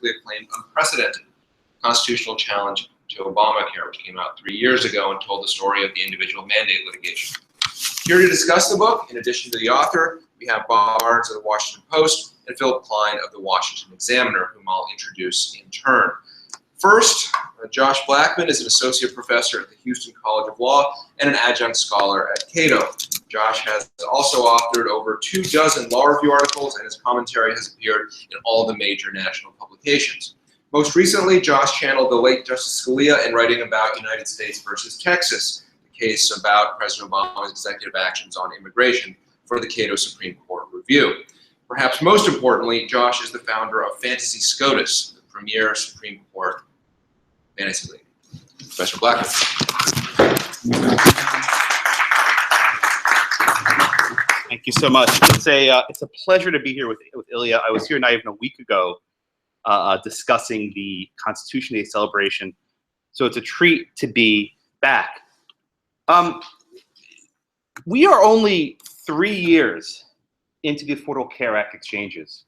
critically acclaimed Unprecedented: Constitutional Challenge to Obamacare, which came out 3 years ago and told the story of the individual mandate litigation. Here to discuss the book, in addition to the author, we have Bob Barnes of the Washington Post and Philip Klein of the Washington Examiner, whom I'll introduce in turn. First, Josh Blackman is an associate professor at the Houston College of Law and an adjunct scholar at Cato. Josh has also authored over 24 law review articles, and his commentary has appeared in all the major national publications. Most recently, Josh channeled the late Justice Scalia in writing about United States versus Texas, the case about President Obama's executive actions on immigration, for the Cato Supreme Court review. Perhaps most importantly, Josh is the founder of Fantasy SCOTUS, the premier Supreme Court fantasy league. Professor Blackman. Thank you so much. It's a pleasure to be here with Ilya. I was here not even a week ago discussing the Constitution Day celebration, so it's a treat to be back. We are only 3 years into the Affordable Care Act exchanges,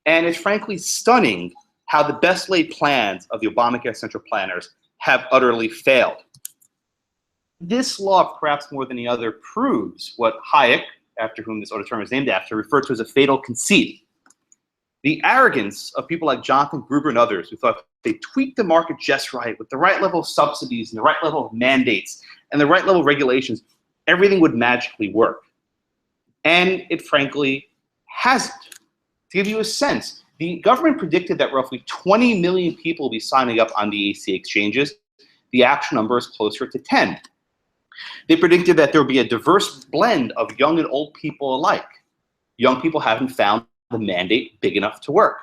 and it's frankly stunning how the best laid plans of the Obamacare central planners have utterly failed. This law, perhaps more than any other, proves what Hayek, after whom this term is named after, referred to as a fatal conceit. The arrogance of people like Jonathan Gruber and others who thought they tweaked the market just right with the right level of subsidies and the right level of mandates and the right level of regulations, everything would magically work. And it frankly hasn't. To give you a sense, the government predicted that roughly 20 million people will be signing up on the ACA exchanges. The actual number is closer to 10. They predicted that there would be a diverse blend of young and old people alike. Young people haven't found the mandate big enough to work.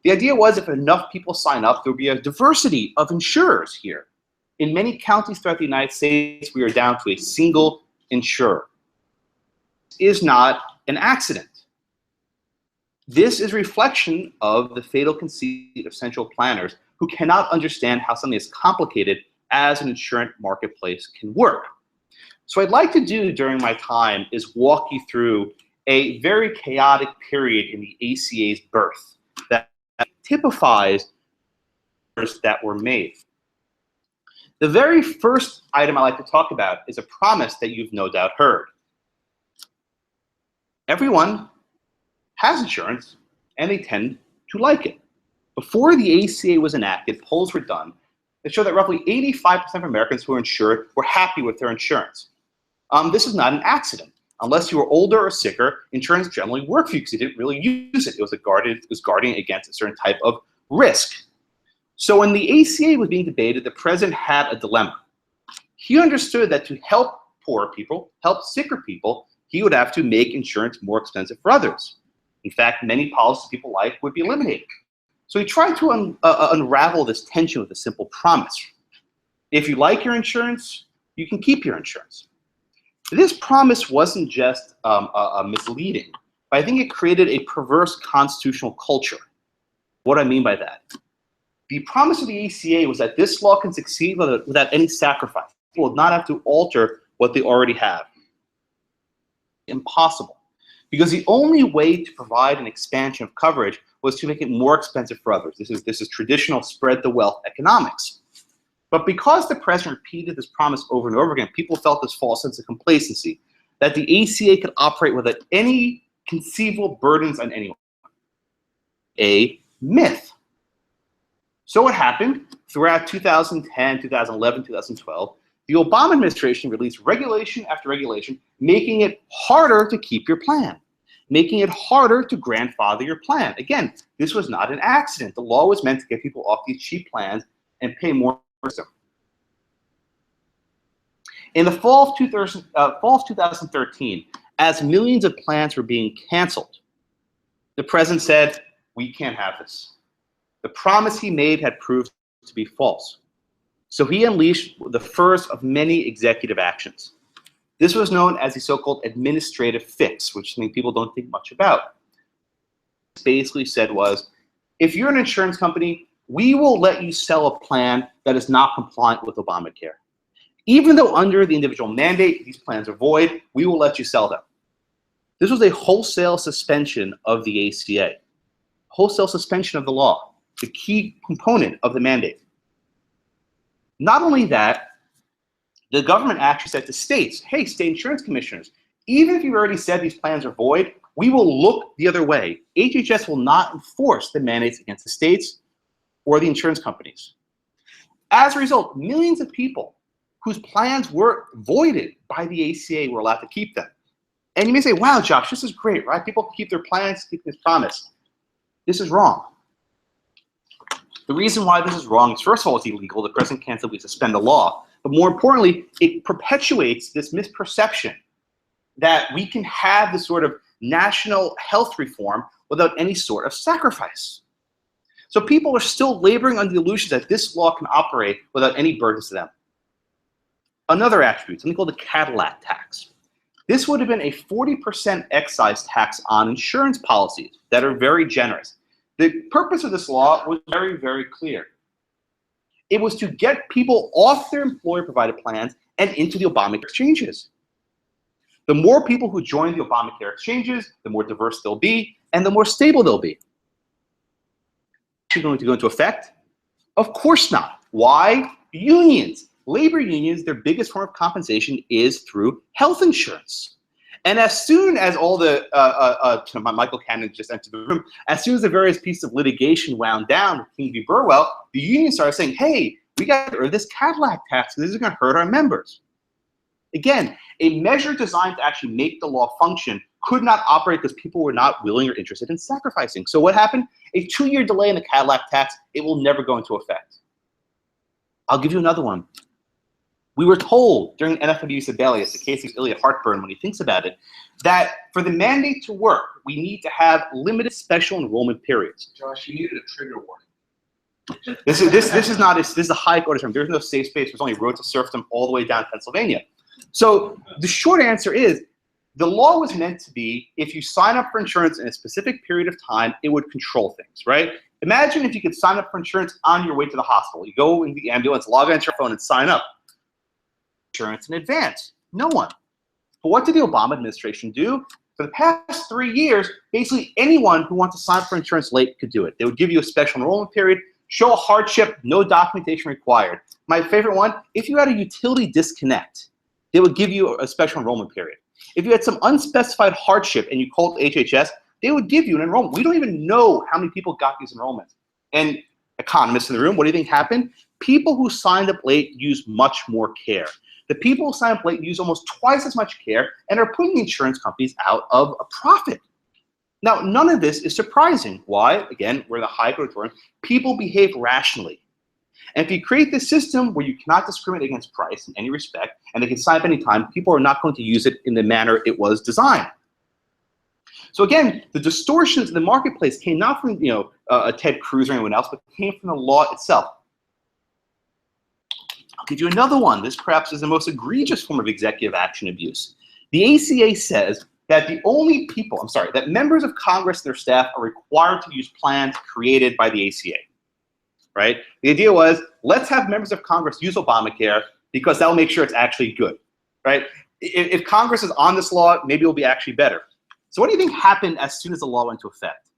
The idea was if enough people sign up, there would be a diversity of insurers here. In many counties throughout the United States, we are down to a single insurer. This is not an accident. This is a reflection of the fatal conceit of central planners who cannot understand how something as complicated as an insurance marketplace can work. So what I'd like to do during my time is walk you through a very chaotic period in the ACA's birth that typifies that were made. The very first item I'd like to talk about is a promise that you've no doubt heard. Everyone has insurance, and they tend to like it. Before the ACA was enacted, polls were done that showed that roughly 85% of Americans who were insured were happy with their insurance. This is not an accident. Unless you were older or sicker, insurance generally worked for you because you didn't really use it. It was guarding against a certain type of risk. So when the ACA was being debated, the president had a dilemma. He understood that to help poorer people, help sicker people, he would have to make insurance more expensive for others. In fact, many policies people like would be eliminated. So he tried to unravel this tension with a simple promise. If you like your insurance, you can keep your insurance. This promise wasn't just misleading, but I think it created a perverse constitutional culture. What do I mean by that? The promise of the ACA was that this law can succeed without any sacrifice. People will not have to alter what they already have. Impossible. Because the only way to provide an expansion of coverage was to make it more expensive for others. This is traditional spread the wealth economics. But because the president repeated this promise over and over again, people felt this false sense of complacency, that the ACA could operate without any conceivable burdens on anyone. A myth. So what happened? Throughout 2010, 2011, 2012, the Obama administration released regulation after regulation, making it harder to keep your plan, making it harder to grandfather your plan. Again, this was not an accident. The law was meant to get people off these cheap plans and pay more. In the fall of 2013, as millions of plans were being canceled, the president said, "We can't have this." The promise he made had proved to be false. So he unleashed the first of many executive actions. This was known as the so-called administrative fix, which people don't think much about. Basically said was, if you're an insurance company, we will let you sell a plan that is not compliant with Obamacare. Even though under the individual mandate, these plans are void, we will let you sell them. This was a wholesale suspension of the ACA, wholesale suspension of the law. the key component of the mandate. Not only that, the government actually said to states, hey, state insurance commissioners, even if you've already said these plans are void, we will look the other way. HHS will not enforce the mandates against the states or the insurance companies. As a result, millions of people whose plans were voided by the ACA were allowed to keep them. And you may say, wow, Josh, this is great, right? People keep their plans, keep this promise. This is wrong. The reason why this is wrong is, first of all, it's illegal. The president can't simply suspend the law. But more importantly, it perpetuates this misperception that we can have this sort of national health reform without any sort of sacrifice. So people are still laboring under the illusion that this law can operate without any burdens to them. Another attribute, something called the Cadillac tax. This would have been a 40% excise tax on insurance policies that are very generous. The purpose of this law was very, very clear. It was to get people off their employer-provided plans and into the Obamacare exchanges. The more people who join the Obamacare exchanges, the more diverse they'll be, and the more stable they'll be. Is it going to go into effect? Of course not. Why? Unions. Labor unions, their biggest form of compensation is through health insurance. And as soon as all the, Michael Cannon just entered the room, as soon as the various pieces of litigation wound down with King v. Burwell, the union started saying, hey, we got to earn this Cadillac tax, this is going to hurt our members. Again, a measure designed to actually make the law function could not operate because people were not willing or interested in sacrificing. So what happened? A 2-year delay in the Cadillac tax, it will never go into effect. I'll give you another one. We were told during NFW Sibelius, the case of Ilya Heartburn, when he thinks about it, that for the mandate to work, we need to have limited special enrollment periods. Josh, you needed a trigger warning. This is a high court term. There's no safe space. There's only road to serfdom all the way down to Pennsylvania. So the short answer is, the law was meant to be, if you sign up for insurance in a specific period of time, it would control things, right? Imagine if you could sign up for insurance on your way to the hospital. You go in the ambulance, log onto your phone, and sign up. Insurance in advance. No one. But what did the Obama administration do? For the past 3 years, basically anyone who wants to sign up for insurance late could do it. They would give you a special enrollment period, show a hardship, no documentation required. My favorite one, if you had a utility disconnect, they would give you a special enrollment period. If you had some unspecified hardship and you called HHS, they would give you an enrollment. We don't even know how many people got these enrollments. And economists in the room, what do you think happened? People who signed up late used much more care. The people who sign up late use almost twice as much care and are putting the insurance companies out of a profit. Now, none of this is surprising. Why? Again, we're in the high growth room. People behave rationally. And if you create this system where you cannot discriminate against price in any respect, and they can sign up anytime, people are not going to use it in the manner it was designed. So again, the distortions in the marketplace came not from Ted Cruz or anyone else, but came from the law itself. I'll give you another one. This perhaps is the most egregious form of executive action abuse. The ACA says that that members of Congress and their staff are required to use plans created by the ACA, right? The idea was, let's have members of Congress use Obamacare because that will make sure it's actually good, right? If Congress is on this law, maybe it will be actually better. So what do you think happened as soon as the law went into effect?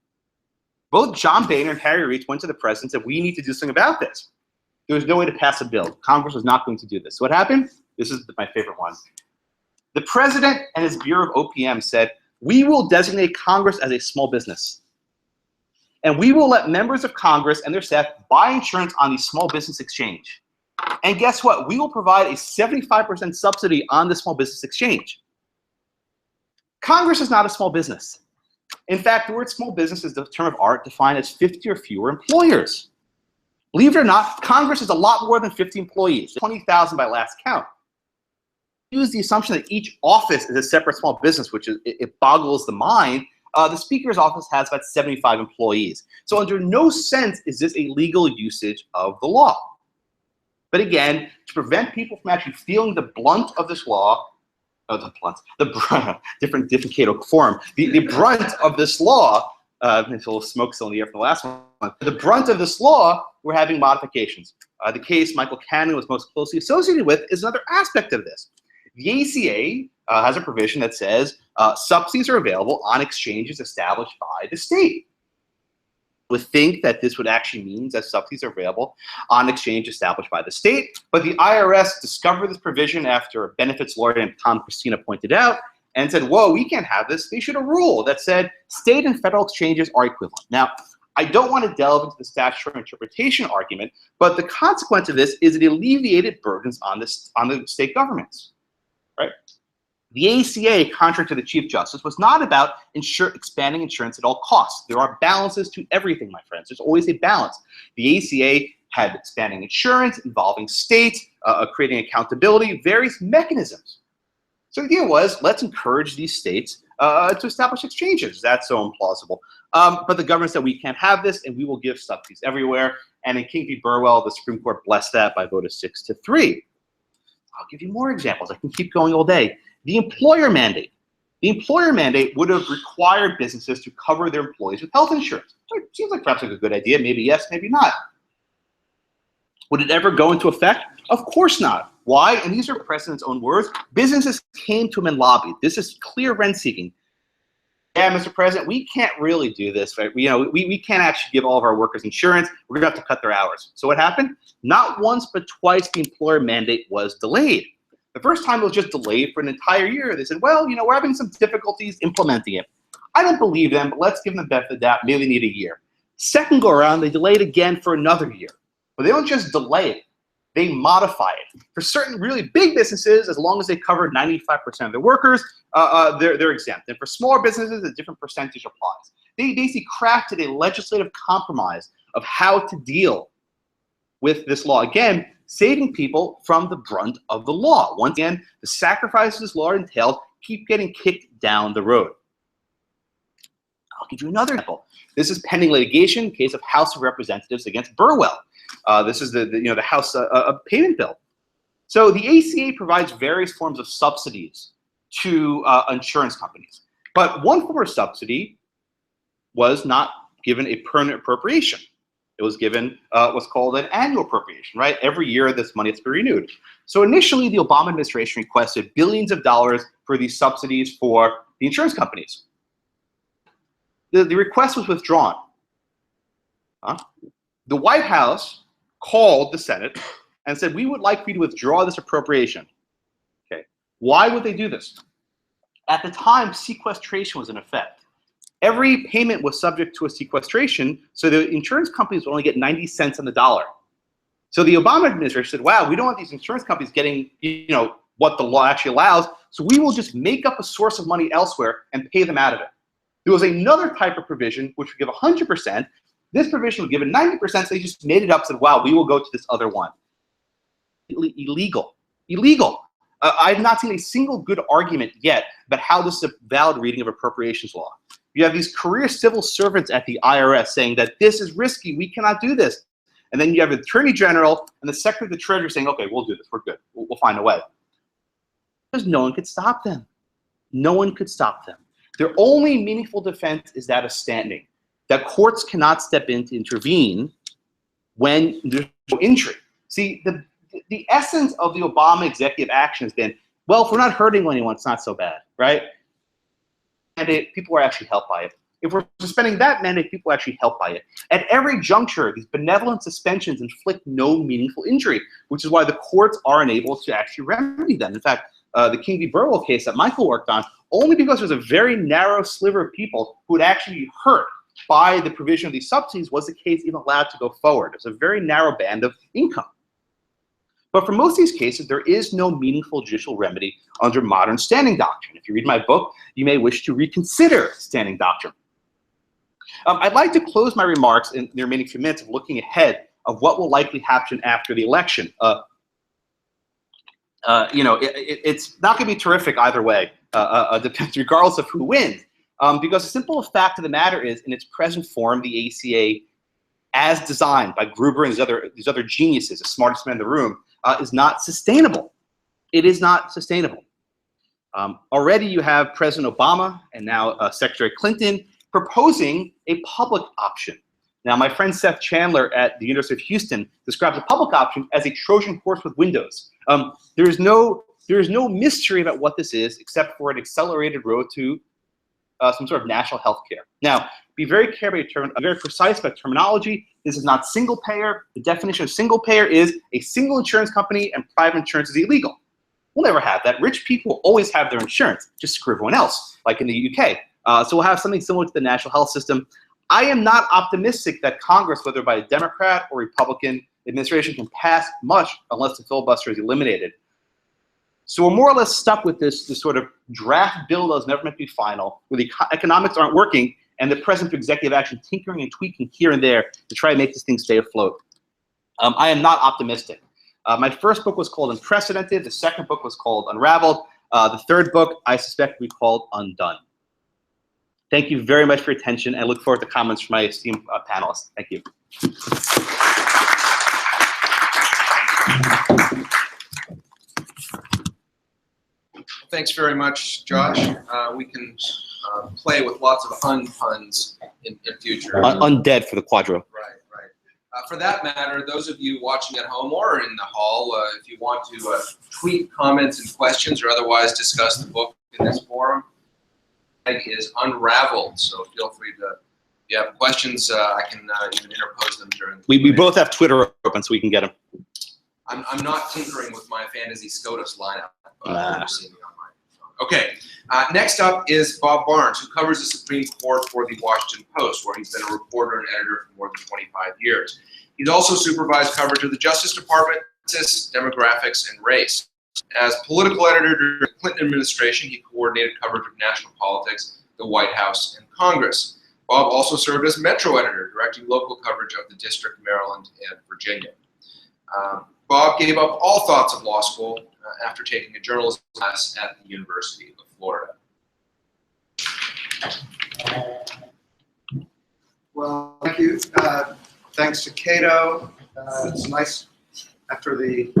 Both John Boehner and Harry Reid went to the president and said, we need to do something about this. There was no way to pass a bill. Congress was not going to do this. So what happened? This is my favorite one. The president and his Bureau of OPM said, we will designate Congress as a small business. And we will let members of Congress and their staff buy insurance on the small business exchange. And guess what? We will provide a 75% subsidy on the small business exchange. Congress is not a small business. In fact, the word small business is the term of art defined as 50 or fewer employers. Believe it or not, Congress is a lot more than 50 employees, 20,000 by last count. Use the assumption that each office is a separate small business, which it boggles the mind. The Speaker's office has about 75 employees. So under no sense is this a legal usage of the law. But again, to prevent people from actually feeling the blunt of this law, different Cato form, the brunt of this law, there's a little smoke still in the air from the last one. The brunt of this law, we're having modifications. The case Michael Cannon was most closely associated with is another aspect of this. The ACA has a provision that says subsidies are available on exchanges established by the state. would think that this would actually mean that subsidies are available on exchange established by the state, but the IRS discovered this provision after a benefits lawyer named Tom Christina pointed out and said, whoa, we can't have this. They issued a rule that said state and federal exchanges are equivalent. Now, I don't want to delve into the statutory interpretation argument, but the consequence of this is it alleviated burdens on the state governments, right? The ACA, contrary to the Chief Justice, was not about expanding insurance at all costs. There are balances to everything, my friends. There's always a balance. The ACA had expanding insurance, involving states, creating accountability, various mechanisms. So the idea was, let's encourage these states to establish exchanges. That's so implausible. But the government said, we can't have this, and we will give subsidies everywhere. And in King v. Burwell, the Supreme Court blessed that by a vote of 6-3. I'll give you more examples. I can keep going all day. The employer mandate. The employer mandate would have required businesses to cover their employees with health insurance. So it seems like perhaps like a good idea. Maybe yes, maybe not. Would it ever go into effect? Of course not. Why? And these are President's own words. Businesses came to him and lobbied. This is clear rent seeking. Yeah, Mr. President, we can't really do this, right? We can't actually give all of our workers insurance. We're gonna have to cut their hours. So what happened? Not once, but twice the employer mandate was delayed. The first time it was just delayed for an entire year. They said, well, we're having some difficulties implementing it. I don't believe them, but let's give them the benefit of the doubt. Maybe they need a year. Second go around, they delayed again for another year. But they don't just delay it, they modify it. For certain really big businesses, as long as they cover 95% of their workers, they're exempt. And for smaller businesses, a different percentage applies. They basically crafted a legislative compromise of how to deal with this law. Again, saving people from the brunt of the law. Once again, the sacrifices this law entails keep getting kicked down the road. I'll give you another example. This is pending litigation in case of House of Representatives against Burwell. This is the House payment bill. So the ACA provides various forms of subsidies to insurance companies. But one form of subsidy was not given a permanent appropriation. It was given what's called an annual appropriation, right? Every year this money has to be renewed. So initially the Obama administration requested billions of dollars for these subsidies for the insurance companies. The request was withdrawn. The White House called the Senate and said, we would like for you to withdraw this appropriation. Okay, why would they do this? At the time, sequestration was in effect. Every payment was subject to a sequestration, so the insurance companies would only get 90 cents on the dollar. So the Obama administration said, wow, we don't want these insurance companies getting what the law actually allows, so we will just make up a source of money elsewhere and pay them out of it. There was another type of provision which would give 100%. This provision would give it 90%, so they just made it up and said, wow, we will go to this other one. Illegal. Illegal. I have not seen a single good argument yet about how this is a valid reading of appropriations law. You have these career civil servants at the IRS saying that this is risky, we cannot do this. And then you have the Attorney General and the Secretary of the Treasury saying, okay, we'll do this, we're good, we'll find a way. Because no one could stop them. No one could stop them. Their only meaningful defense is that of standing. That courts cannot step in to intervene when there's no injury. See, the essence of the Obama executive action has been, well, if we're not hurting anyone, it's not so bad, right? And people are actually helped by it. If we're suspending that mandate, people are actually helped by it. At every juncture, these benevolent suspensions inflict no meaningful injury, which is why the courts are unable to actually remedy them. In fact, the King v. Burwell case that Michael worked on, only because there's a very narrow sliver of people who would actually be hurt by the provision of these subsidies was the case even allowed to go forward. It's a very narrow band of income. But for most of these cases, there is no meaningful judicial remedy under modern standing doctrine. If you read my book, you may wish to reconsider standing doctrine. I'd like to close my remarks in the remaining few minutes of looking ahead of what will likely happen after the election. It's not going to be terrific either way, regardless of who wins. Because the simple fact of the matter is, in its present form, the ACA, as designed by Gruber and these other geniuses, the smartest men in the room, is not sustainable. It is not sustainable. Already you have President Obama and now Secretary Clinton proposing a public option. Now, my friend Seth Chandler at the University of Houston describes a public option as a Trojan horse with windows. There is no mystery about what this is except for an accelerated road to some sort of national health care. Now, be very very precise about terminology. This is not single payer. The definition of single payer is a single insurance company, and private insurance is illegal. We'll never have that. Rich people will always have their insurance, just screw everyone else, like in the UK. So we'll have something similar to the national health system. I am not optimistic that Congress, whether by a Democrat or Republican administration, can pass much unless the filibuster is eliminated. So we're more or less stuck with this sort of draft bill that was never meant to be final, where the economics aren't working, and the president through executive action tinkering and tweaking here and there to try to make this thing stay afloat. I am not optimistic. My first book was called Unprecedented. The second book was called Unraveled. The third book, I suspect, will be called Undone. Thank you very much for your attention, and I look forward to comments from my esteemed panelists. Thank you. Thanks very much, Josh. We can play with lots of puns in future. Undead for the Quadro. Right, right. For that matter, those of you watching at home or in the hall, if you want to tweet comments and questions or otherwise discuss the book in this forum, it is Unraveled. So feel free to, if you have questions, I can even interpose them during the we both have Twitter open, so we can get them. I'm not tinkering with my fantasy SCOTUS lineup. Okay, next up is Bob Barnes, who covers the Supreme Court for the Washington Post, where he's been a reporter and editor for more than 25 years. He's also supervised coverage of the Justice Department, demographics, and race. As political editor during the Clinton administration, he coordinated coverage of national politics, the White House, and Congress. Bob also served as Metro editor, directing local coverage of the District, Maryland, and Virginia. Bob gave up all thoughts of law school after taking a journalism class at the University of Florida. Well, thank you. Thanks to Cato. It's nice after the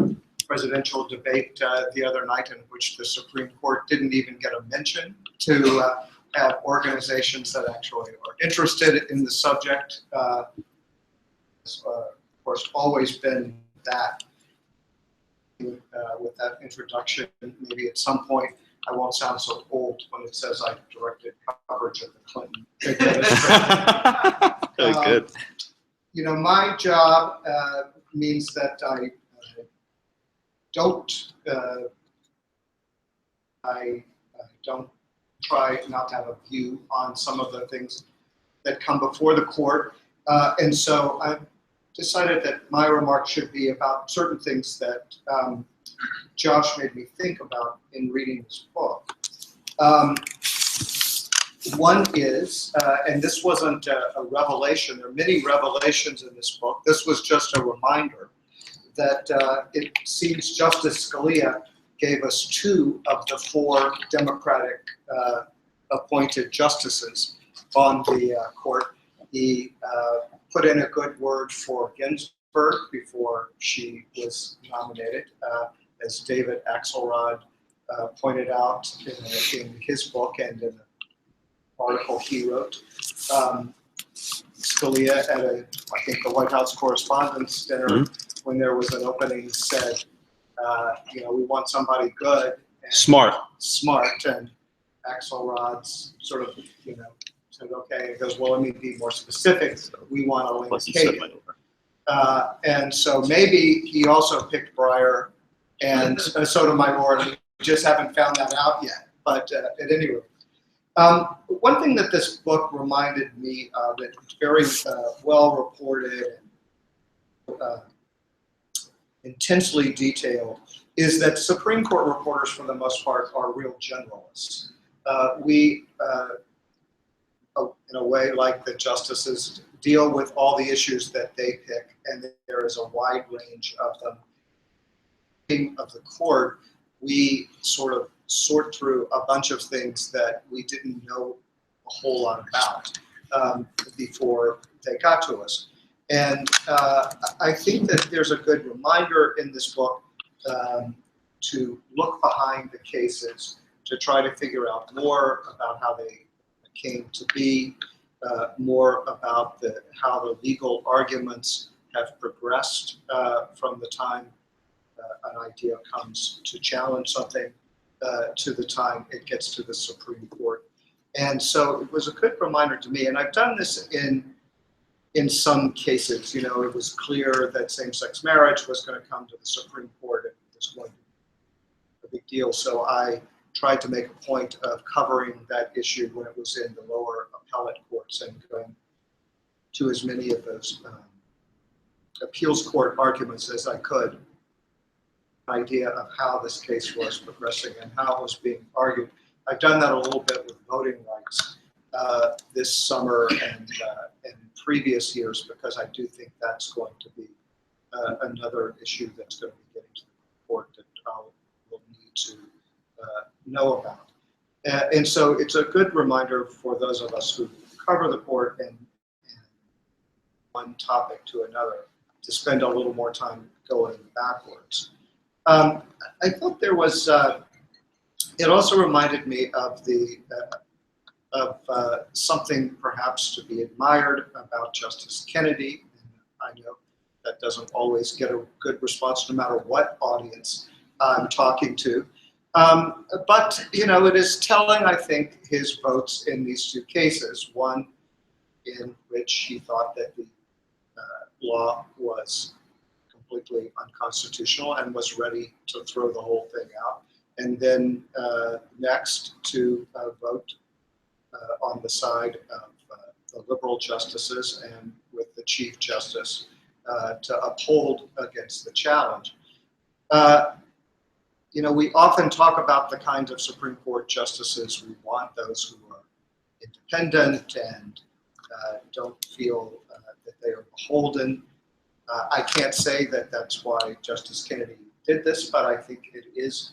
presidential debate the other night, in which the Supreme Court didn't even get a mention, to have organizations that actually are interested in the subject. Of course, always been that. With that introduction, maybe at some point I won't sound so old when it says I directed coverage of the Clinton administration. Very good. You know, my job means that I don't try not to have a view on some of the things that come before the court, and so I've decided that my remarks should be about certain things that Josh made me think about in reading this book. One is, and this wasn't a revelation, there are many revelations in this book, this was just a reminder that it seems Justice Scalia gave us 2 of the 4 Democratic appointed justices on the court. He put in a good word for Ginsburg before she was nominated, as David Axelrod pointed out in his book and in the article he wrote. Scalia at I think the White House Correspondents' Dinner, when there was an opening, said, you know, we want somebody good and smart, and Axelrod's sort of, you know, said, okay, it goes, well, let me be more specific. We want Elaine Kagan. And so maybe he also picked Breyer and Sotomayor, and we just haven't found that out yet. But at any rate, one thing that this book reminded me of, it's very well reported and intensely detailed, is that Supreme Court reporters, for the most part, are real generalists. We in a way, like the justices, deal with all the issues that they pick, and there is a wide range of them. Of the court, we sort of sort through a bunch of things that we didn't know a whole lot about before they got to us. And I think that there's a good reminder in this book to look behind the cases, to try to figure out more about how they came to be, more about how the legal arguments have progressed from the time an idea comes to challenge something to the time it gets to the Supreme Court. And so it was a good reminder to me, and I've done this in some cases. You know, it was clear that same-sex marriage was going to come to the Supreme Court, and it was going to be a big deal. So I tried to make a point of covering that issue when it was in the lower appellate courts and going to as many of those appeals court arguments as I could. Idea of how this case was progressing and how it was being argued. I've done that a little bit with voting rights this summer and previous years, because I do think that's going to be another issue that's going to be getting to the court that we'll need to know about. And so it's a good reminder for those of us who cover the court and one topic to another to spend a little more time going backwards. I thought there was, it also reminded me of something perhaps to be admired about Justice Kennedy. And I know that doesn't always get a good response no matter what audience I'm talking to. But, you know, it is telling, I think, his votes in these two cases, one in which he thought that the law was completely unconstitutional and was ready to throw the whole thing out. And then next to vote on the side of the liberal justices and with the Chief Justice to uphold against the challenge. You know, we often talk about the kinds of Supreme Court justices we want, those who are independent and don't feel that they are beholden. I can't say that that's why Justice Kennedy did this, but I think it is,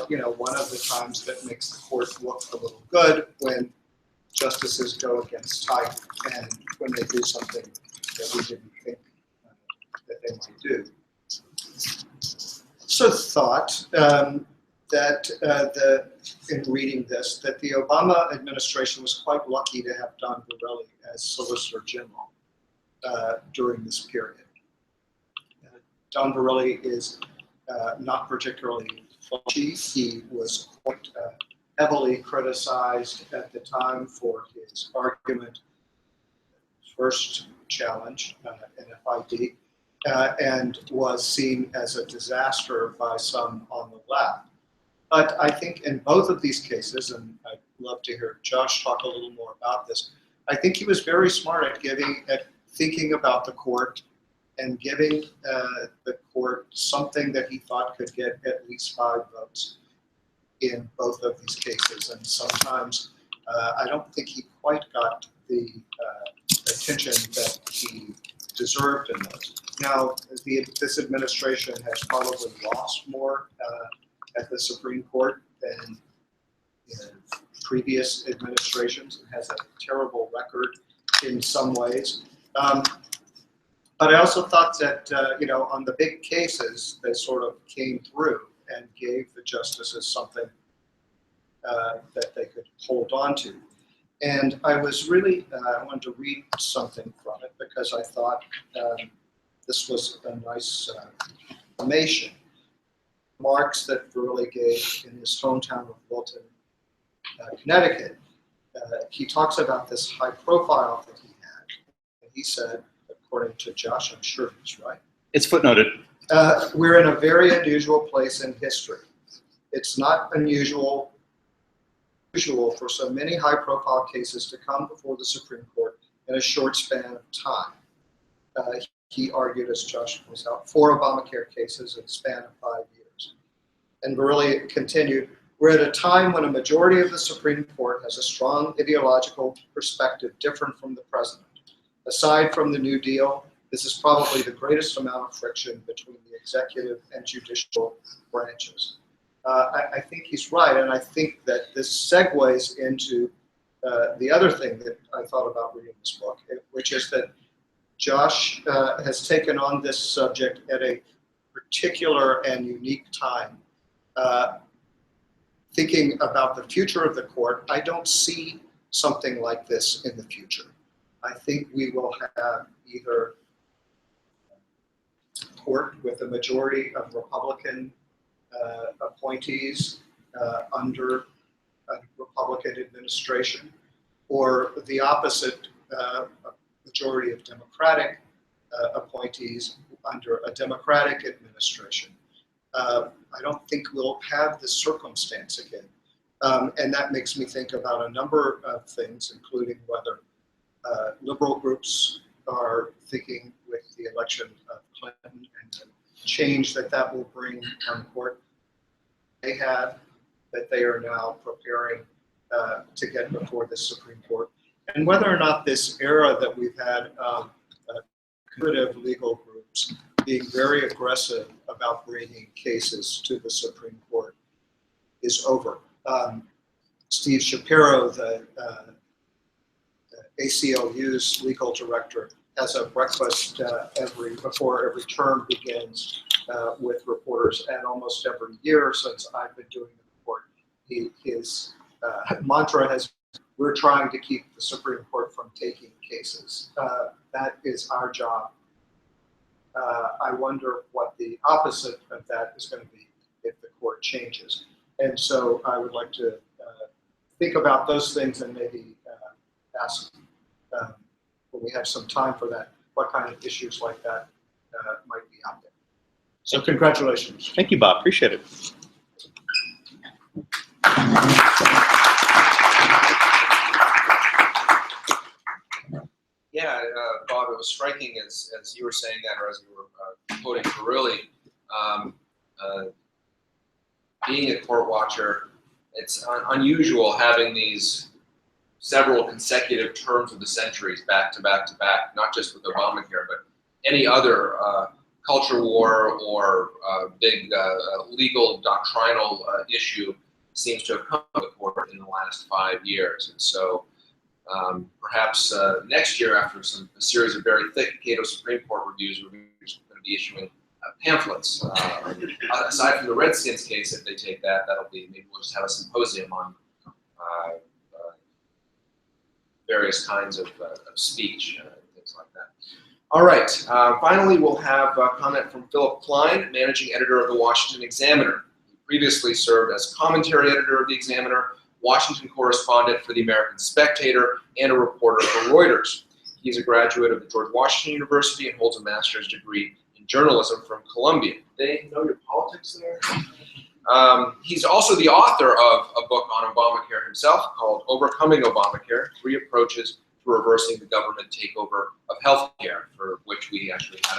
you know, one of the times that makes the court look a little good when justices go against type and when they do something that we didn't think that they might do. So thought that in reading this, that the Obama administration was quite lucky to have Don Verrilli as Solicitor General during this period. Don Verrilli is not particularly flashy. He was quite heavily criticized at the time for his argument, first challenge, NFID, and was seen as a disaster by some on the left. But I think in both of these cases, and I'd love to hear Josh talk a little more about this, I think he was very smart at thinking about the court and giving the court something that he thought could get at least 5 votes in both of these cases. And sometimes I don't think he quite got the attention that he deserved in those. Now, this administration has probably lost more at the Supreme Court than in previous administrations. It has a terrible record in some ways. But I also thought that, you know, on the big cases, they sort of came through and gave the justices something that they could hold on to. And I was really, I wanted to read something from it because I thought this was a nice summation. Remarks that Verrilli gave in his hometown of Wilton, Connecticut. He talks about this high profile that he had. And he said, according to Josh, I'm sure he's right. It's footnoted. We're in a very unusual place in history. It's not unusual for so many high-profile cases to come before the Supreme Court in a short span of time. He argued, as Josh points out, 4 Obamacare cases in a span of 5 years. And Verrilli continued, we're at a time when a majority of the Supreme Court has a strong ideological perspective different from the president. Aside from the New Deal, this is probably the greatest amount of friction between the executive and judicial branches. I think he's right, and I think that this segues into the other thing that I thought about reading this book, which is that Josh has taken on this subject at a particular and unique time. Thinking about the future of the court, I don't see something like this in the future. I think we will have either a court with a majority of Republican appointees under a Republican Republican administration, or the opposite, a majority of Democratic appointees under a Democratic administration. I don't think we'll have this circumstance again. And that makes me think about a number of things, including whether liberal groups are thinking with the election of Clinton and the change that that will bring on the court they had, that they are now preparing to get before the Supreme Court, and whether or not this era that we've had of conservative legal groups being very aggressive about bringing cases to the Supreme Court is over. Steve Shapiro, the ACLU's legal director, has a breakfast before every term begins with reporters, and almost every year since I've been doing the report, his mantra has, we're trying to keep the Supreme Court from taking cases. That is our job. I wonder what the opposite of that is going to be if the court changes. And so I would like to think about those things and maybe ask, when we have some time for that, what kind of issues like that might be out there. So congratulations. Thank you, Bob. Appreciate it. Yeah, Bob, it was striking as you were saying that, or as you were quoting Verrilli, being a court watcher, it's unusual having these several consecutive terms of the centuries back to back to back, not just with Obamacare, but any other culture war or big legal doctrinal issue seems to have come to the court in the last 5 years. And so perhaps next year, after a series of very thick Cato Supreme Court reviews, we're going to be issuing pamphlets. Aside from the Redskins case, if they take that, that'll be, maybe we'll just have a symposium on various kinds of speech, things like that. All right, finally we'll have a comment from Philip Klein, managing editor of the Washington Examiner. He previously served as commentary editor of the Examiner, Washington correspondent for the American Spectator, and a reporter for Reuters. He's a graduate of the George Washington University and holds a master's degree in journalism from Columbia. They know your politics there? He's also the author of a book on Obamacare himself called Overcoming Obamacare, 3 Approaches to Reversing the Government Takeover of Healthcare, for which we actually had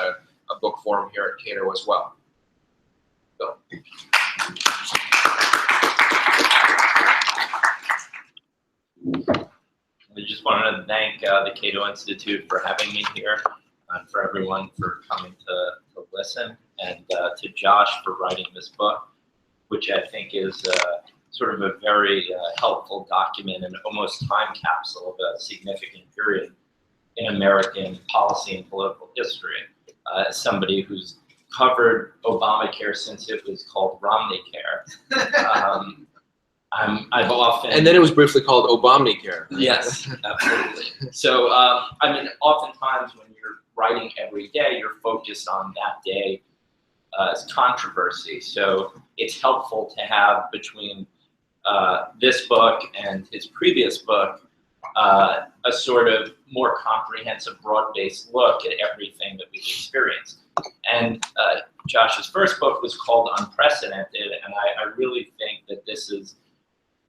a book forum here at Cato as well. So. I just wanted to thank the Cato Institute for having me here, and for everyone for coming to listen, and to Josh for writing this book, which I think is sort of a very helpful document and almost time capsule of a significant period in American policy and political history. As somebody who's covered Obamacare since it was called Romneycare, I've often... And then it was briefly called Obamacare. Yes, absolutely. So, I mean, oftentimes when you're writing every day, you're focused on that day as controversy. So it's helpful to have between this book and his previous book a sort of more comprehensive, broad-based look at everything that we've experienced. And Josh's first book was called Unprecedented, and I really think that this is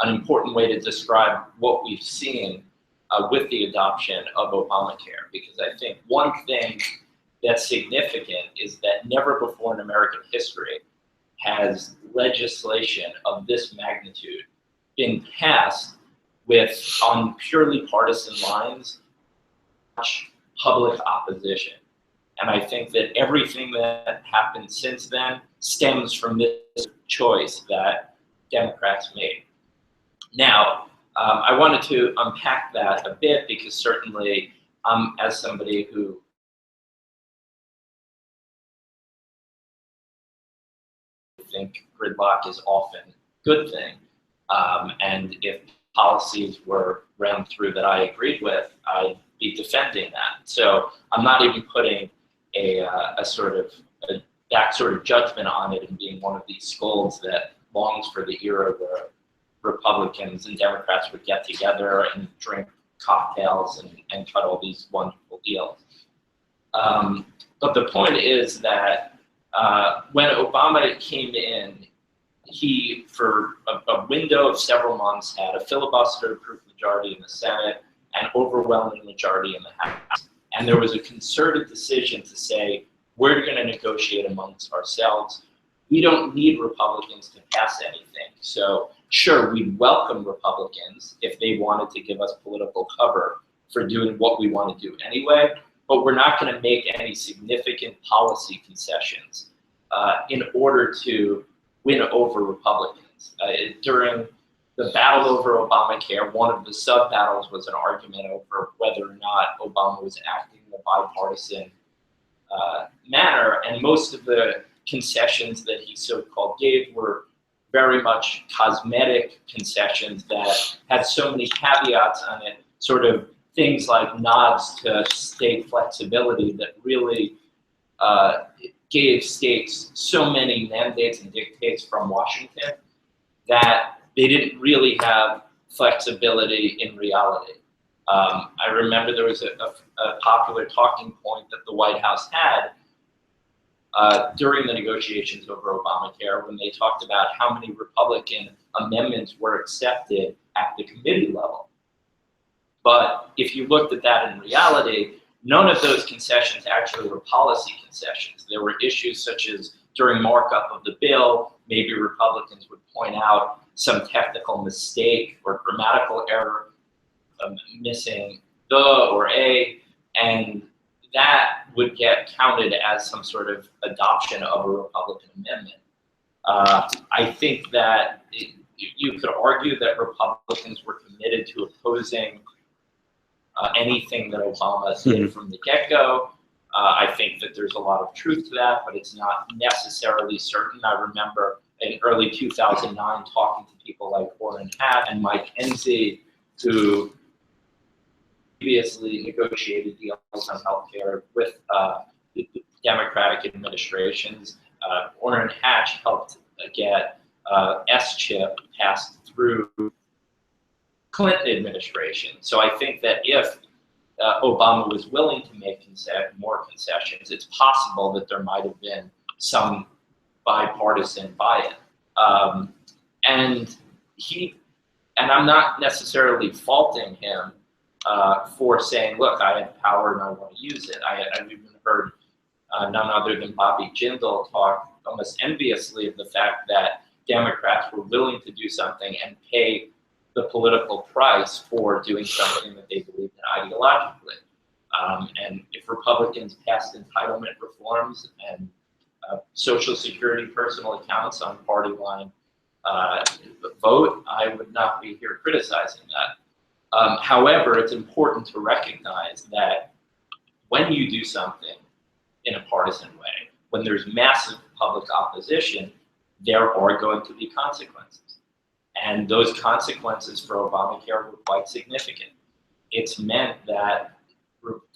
an important way to describe what we've seen with the adoption of Obamacare, because I think one thing that's significant is that never before in American history has legislation of this magnitude been passed on purely partisan lines, much public opposition. And I think that everything that happened since then stems from this choice that Democrats made. Now, I wanted to unpack that a bit, because certainly as somebody who think gridlock is often a good thing, and if policies were ran through that I agreed with, I'd be defending that. So I'm not even putting that sort of judgment on it and being one of these scolds that longs for the era where Republicans and Democrats would get together and drink cocktails and cut all these wonderful deals. But the point is that when Obama came in, he, for a window of several months, had a filibuster-proof majority in the Senate and overwhelming majority in the House. And there was a concerted decision to say, we're going to negotiate amongst ourselves. We don't need Republicans to pass anything. So sure, we'd welcome Republicans if they wanted to give us political cover for doing what we want to do anyway, but we're not going to make any significant policy concessions in order to win over Republicans. During the battle over Obamacare, one of the sub-battles was an argument over whether or not Obama was acting in a bipartisan manner, and most of the concessions that he so-called gave were very much cosmetic concessions that had so many caveats on it, sort of things like nods to state flexibility that really gave states so many mandates and dictates from Washington that they didn't really have flexibility in reality. I remember there was a popular talking point that the White House had during the negotiations over Obamacare when they talked about how many Republican amendments were accepted at the committee level. But if you looked at that in reality, none of those concessions actually were policy concessions. There were issues such as during markup of the bill, maybe Republicans would point out some technical mistake or grammatical error, missing the or a, and that would get counted as some sort of adoption of a Republican amendment. I think that you could argue that Republicans were committed to opposing anything that Obama did from the get-go. I think that there's a lot of truth to that, but it's not necessarily certain. I remember in early 2009 talking to people like Orrin Hatch and Mike Enzi, who previously negotiated deals on healthcare with the Democratic administrations. Orrin Hatch helped get S-chip passed through Clinton administration. So I think that if Obama was willing to make more concessions, it's possible that there might have been some bipartisan buy-in. And I'm not necessarily faulting him for saying, look, I have power and I want to use it. I've even heard none other than Bobby Jindal talk almost enviously of the fact that Democrats were willing to do something and pay the political price for doing something that they believed in ideologically. And if Republicans passed entitlement reforms and Social Security personal accounts on party line vote, I would not be here criticizing that. However, it's important to recognize that when you do something in a partisan way, when there's massive public opposition, there are going to be consequences. And those consequences for Obamacare were quite significant. It's meant that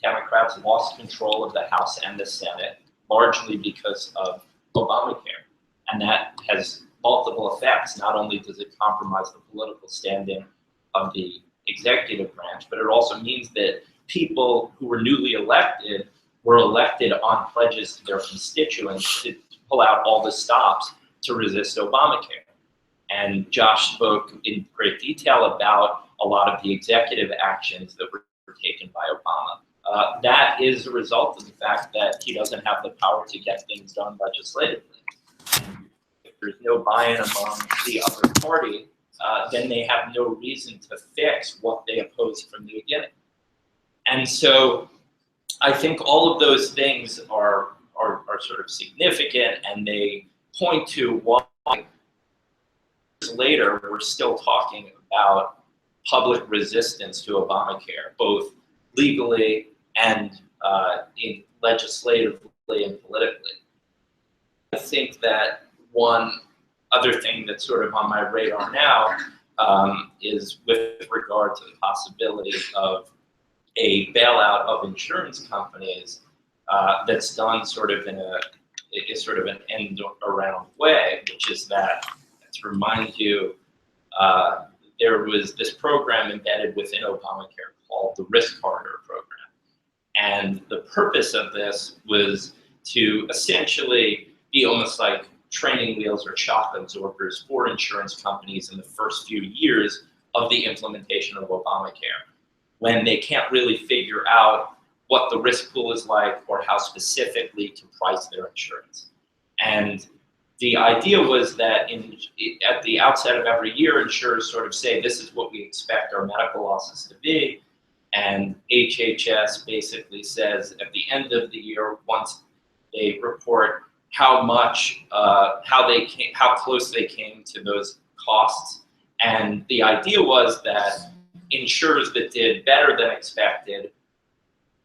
Democrats lost control of the House and the Senate, largely because of Obamacare. And that has multiple effects. Not only does it compromise the political standing of the executive branch, but it also means that people who were newly elected were elected on pledges to their constituents to pull out all the stops to resist Obamacare. And Josh spoke in great detail about a lot of the executive actions that were taken by Obama. That is a result of the fact that he doesn't have the power to get things done legislatively. If there's no buy-in among the other party, then they have no reason to fix what they opposed from the beginning. And so I think all of those things are sort of significant, and they point to why later we're still talking about public resistance to Obamacare, both legally and legislatively and politically. I think that one other thing that's sort of on my radar now is with regard to the possibility of a bailout of insurance companies that's done sort of in an end around way, which is that, to remind you, there was this program embedded within Obamacare called the Risk Corridor Program. And the purpose of this was to essentially be almost like training wheels or shock absorbers for insurance companies in the first few years of the implementation of Obamacare, when they can't really figure out what the risk pool is like or how specifically to price their insurance. And the idea was that at the outset of every year, insurers sort of say, this is what we expect our medical losses to be. And HHS basically says at the end of the year, once they report how much, how close they came to those costs. And the idea was that insurers that did better than expected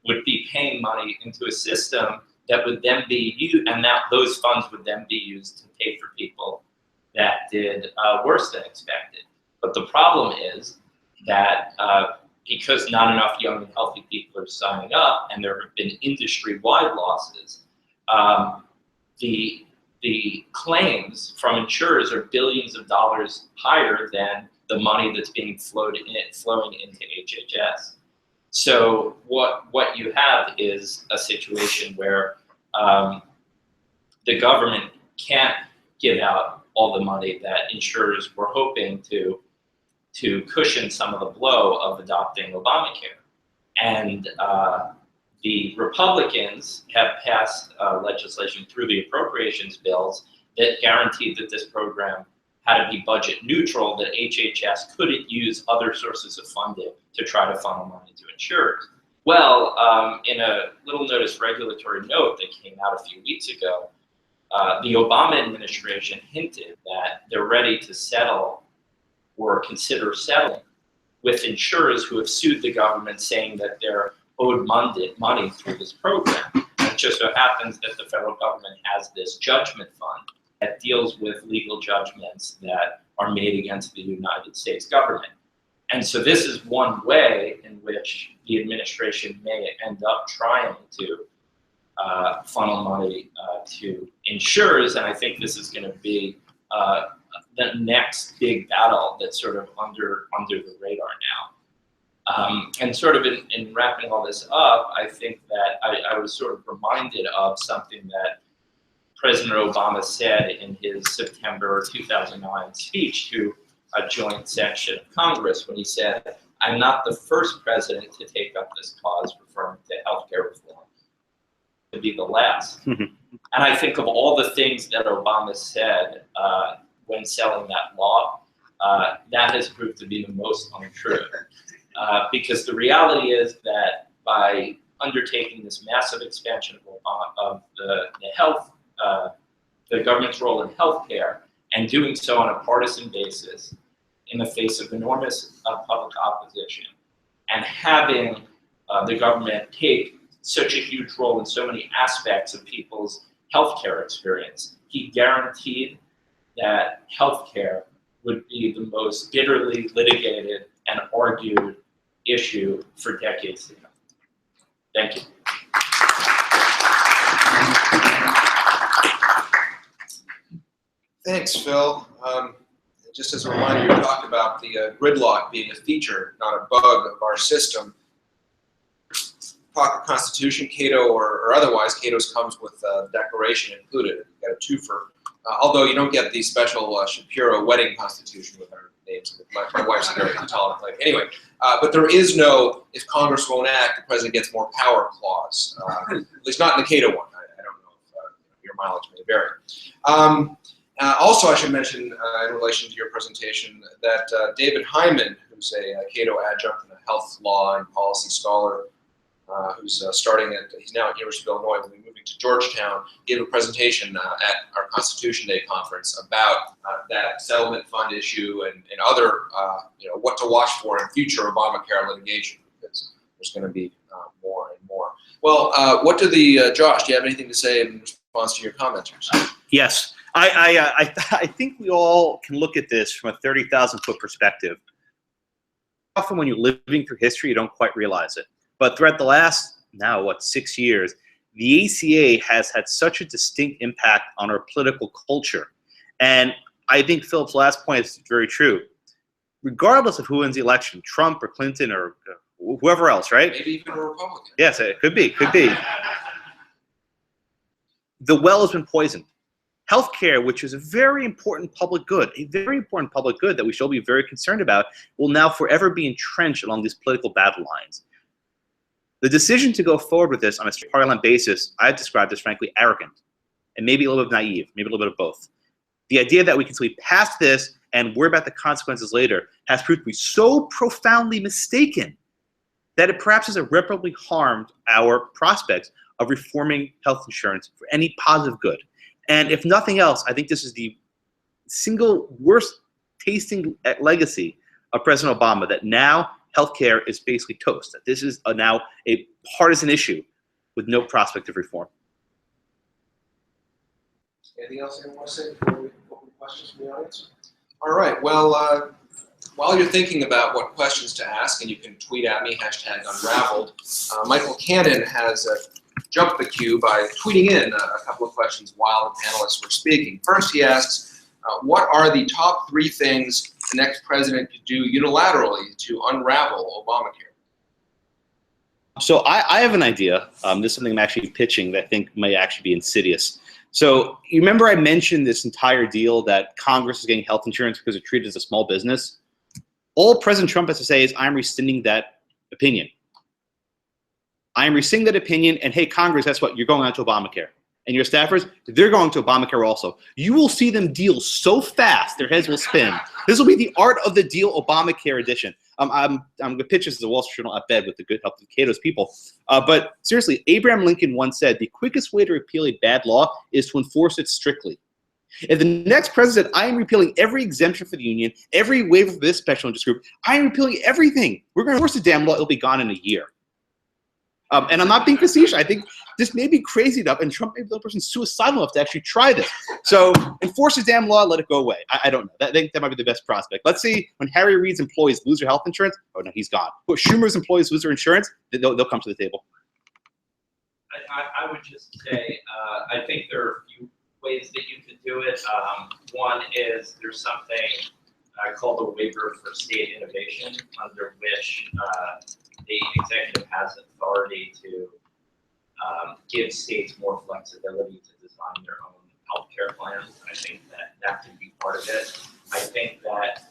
would be paying money into a system that would then be used, and that those funds would then be used to pay for people that did worse than expected. But the problem is that because not enough young and healthy people are signing up, and there have been industry-wide losses, the claims from insurers are billions of dollars higher than the money that's being flowing into HHS. So what you have is a situation where the government can't give out all the money that insurers were hoping to cushion some of the blow of adopting Obamacare. And the Republicans have passed legislation through the appropriations bills that guaranteed that this program had to be budget neutral, that HHS couldn't use other sources of funding to try to funnel money to insurers. Well, in a little notice regulatory note that came out a few weeks ago, the Obama administration hinted that they're ready to settle or consider settling with insurers who have sued the government saying that they're owed money through this program. And it just so happens that the federal government has this judgment fund that deals with legal judgments that are made against the United States government. And so this is one way in which the administration may end up trying to funnel money to insurers, and I think this is going to be the next big battle that's sort of under the radar now. And sort of in wrapping all this up, I think that I was sort of reminded of something that President Obama said in his September 2009 speech to a joint session of Congress, when he said, "I'm not the first president to take up this cause," referring to healthcare reform, to be the last. And I think of all the things that Obama said when selling that law, that has proved to be the most untrue. Because the reality is that by undertaking this massive expansion of the government's role in healthcare, and doing so on a partisan basis in the face of enormous public opposition, and having the government take such a huge role in so many aspects of people's healthcare experience, he guaranteed that healthcare would be the most bitterly litigated and argued issue for decades to come. Thank you. Thanks, Phil. Just as a reminder, you talked about the gridlock being a feature, not a bug of our system. Proper Constitution, Cato or otherwise, Cato's comes with a declaration included. You've got a twofer. Although you don't get the special Shapiro wedding constitution with our names. My wife's a very intolerant lady. Anyway, but there is no, if Congress won't act, the president gets more power clause. At least not in the Cato one. I don't know if your mileage may vary. Also, I should mention in relation to your presentation that David Hyman, who's a Cato adjunct and a health law and policy scholar, who's he's now at University of Illinois, will be moving to Georgetown, gave a presentation at our Constitution Day conference about that settlement fund issue and other, what to watch for in future Obamacare litigation, because there's going to be more and more. Well, Josh, do you have anything to say in response to your comments? Yes. I think we all can look at this from a 30,000-foot perspective. Often when you're living through history, you don't quite realize it. But throughout the last, 6 years, the ACA has had such a distinct impact on our political culture. And I think Philip's last point is very true. regardless of who wins the election, Trump or Clinton or whoever else, right? Maybe even a Republican. Yes, it could be, could be. The well has been poisoned. Healthcare, which is a very important public good, that we should be very concerned about, will now forever be entrenched along these political battle lines. The decision to go forward with this on a straight party line basis, I've described as frankly arrogant, and maybe a little bit naive, maybe a little bit of both. The idea that we can simply pass this and worry about the consequences later has proved to be so profoundly mistaken that it perhaps has irreparably harmed our prospects of reforming health insurance for any positive good. And if nothing else, I think this is the single worst tasting legacy of President Obama, that now healthcare is basically toast, that this is now a partisan issue with no prospect of reform. Anything else anyone want to say before we open questions from the audience? All right, well, while you're thinking about what questions to ask, and you can tweet at me, #Unraveled, Michael Cannon has jumped the queue by tweeting in a couple of questions while the panelists were speaking. First, he asks, what are the top 3 things the next president could do unilaterally to unravel Obamacare? So I have an idea. This is something I'm actually pitching that I think may actually be insidious. So you remember I mentioned this entire deal that Congress is getting health insurance because it's treated as a small business? All President Trump has to say is, I'm rescinding that opinion. I am rescinding that opinion, and hey, Congress, guess what? You're going on to Obamacare. And your staffers, they're going to Obamacare also. You will see them deal so fast, their heads will spin. This will be the art of the deal Obamacare edition. I'm going to pitch this as a Wall Street Journal op-ed with the good help of Cato's people. But seriously, Abraham Lincoln once said, the quickest way to repeal a bad law is to enforce it strictly. If the next president said, I am repealing every exemption for the union, every waiver for this special interest group, I am repealing everything. We're going to enforce the damn law. It'll be gone in a year. And I'm not being facetious. I think this may be crazy enough, and Trump may be the person suicidal enough to actually try this. So enforce the damn law, let it go away. I don't know. I think that might be the best prospect. Let's see, when Harry Reid's employees lose their health insurance, oh no, he's gone. But Schumer's employees lose their insurance, they'll come to the table. I would just say, I think there are a few ways that you could do it. One is there's something called the waiver for state innovation, under which the executive has authority to give states more flexibility to design their own healthcare plans. I think that can be part of it. I think that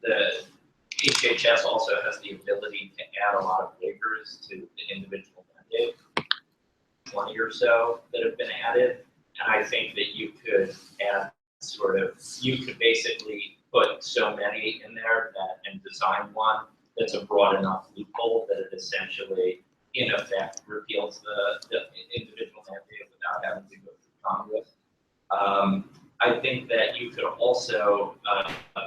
the HHS also has the ability to add a lot of waivers to the individual mandate, 20 or so that have been added. And I think that you could add you could basically put so many in there and design one that's a broad enough loophole that it essentially, in effect, repeals the individual mandate without having to go through Congress. I think that you could also,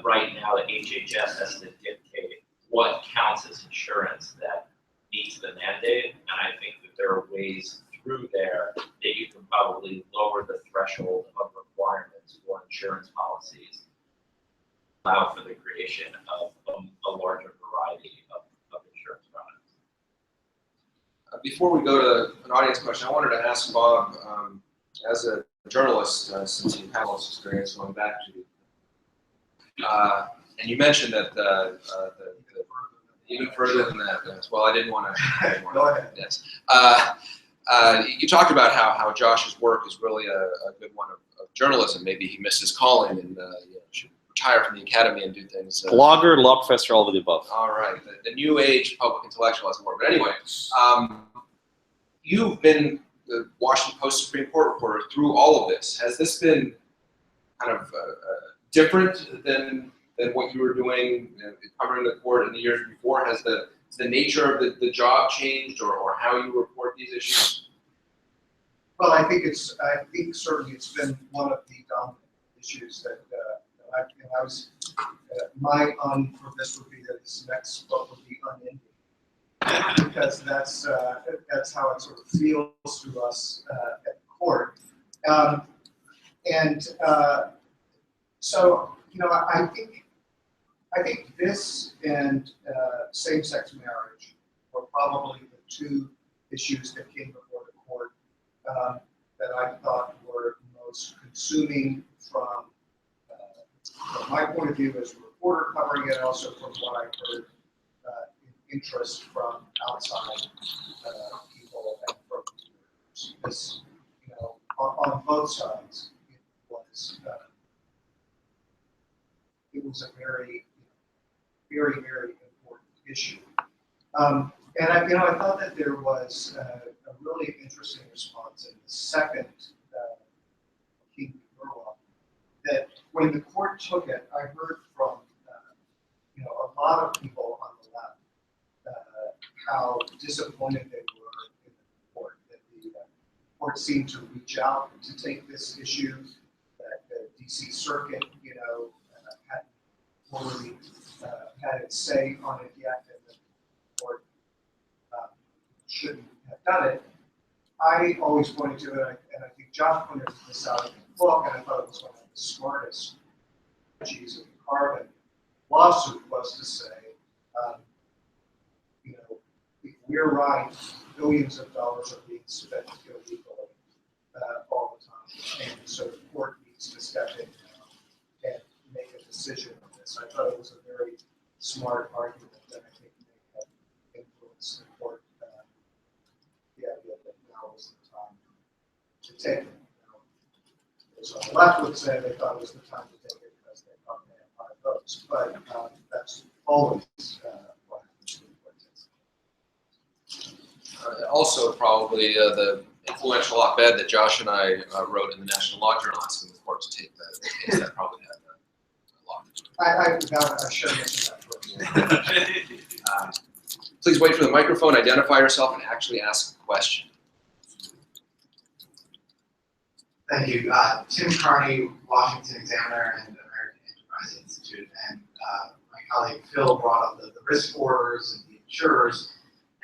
right now, the HHS has to dictate what counts as insurance that meets the mandate, and I think that there are ways through there that you can probably lower the threshold of requirements for insurance policies, allow for the creation of a larger variety of insurance products. Before we go to an audience question, I wanted to ask Bob, as a journalist, since you have all this experience going back to, and you mentioned that even further than that, well, I didn't want to. Go ahead. Yes. You talked about how Josh's work is really a good one of journalism. Maybe he missed his calling and should retire from the academy and do things. Blogger, law professor, all of the above. All right, the new age public intellectual has more. But anyway, you've been the Washington Post Supreme Court reporter through all of this. Has this been kind of different than what you were doing, covering the court in the years before? Has the nature of the job changed, or how you report these issues? Well, I think certainly it's been one of the dominant issues that I was. My for this would be that this next book would be unending, because that's how it sort of feels to us at the court, so I think this and same-sex marriage were probably the two issues that came before the court that I thought were most consuming from my point of view as a reporter covering it, also from what I heard, interest from outside people and from viewers. Because, you know, on both sides, it was a very, very, very important issue. And I thought that there was a really interesting response in the second King Burwell, that when the court took it, I heard from a lot of people on the left how disappointed they were in the court, that the court seemed to reach out to take this issue, that the DC Circuit, hadn't fully had its say on it yet, and the court shouldn't have done it. I always pointed to it, and I think Josh pointed this out in the book, and I thought it was one of the smartest strategies of the Carbon lawsuit was to say, if we're right, billions of dollars are being spent illegally all the time, and so the court needs to step in now and make a decision on this. I thought it was a very smart argument that I think may have influenced the court. The idea that now was the time to take it. Those on the left would say they thought it was the time to take it because they thought they had 5 votes, but that's always what happens when the court takes it. Also, probably the influential op-ed that Josh and I wrote in the National Law Journal asking the court to take the case, that probably had a lot to do with it. I should mention that first. Please wait for the microphone, identify yourself, and actually ask a question. Thank you. Tim Carney, Washington Examiner and American Enterprise Institute. And my colleague Phil brought up the risk orders and the insurers.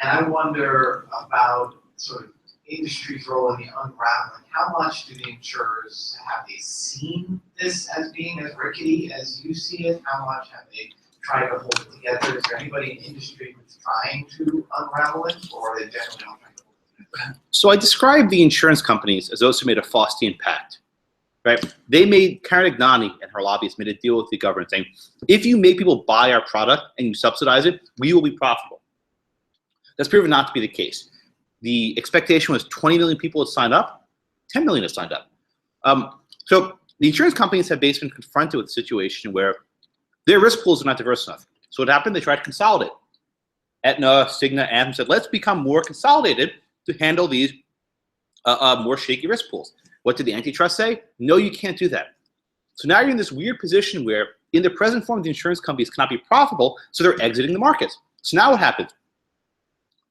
And I wonder about sort of industry's role in the unraveling. How much do the insurers, have they seen this as being as rickety as you see it? How much have they tried to hold it together? Is there anybody in industry who's trying to unravel it, or are they generally not trying to hold it together? So I described the insurance companies as those who made a Faustian pact, right? Karen Ignani and her lobbyists made a deal with the government saying, if you make people buy our product and you subsidize it, we will be profitable. That's proven not to be the case. The expectation was 20 million people would sign up, 10 million have signed up. So the insurance companies have basically been confronted with a situation where their risk pools are not diverse enough. So what happened? They tried to consolidate. Aetna, Cigna, Anthem said, let's become more consolidated to handle these more shaky risk pools. What did the antitrust say? No, you can't do that. So now you're in this weird position where in the present form, the insurance companies cannot be profitable, so they're exiting the market. So now what happens?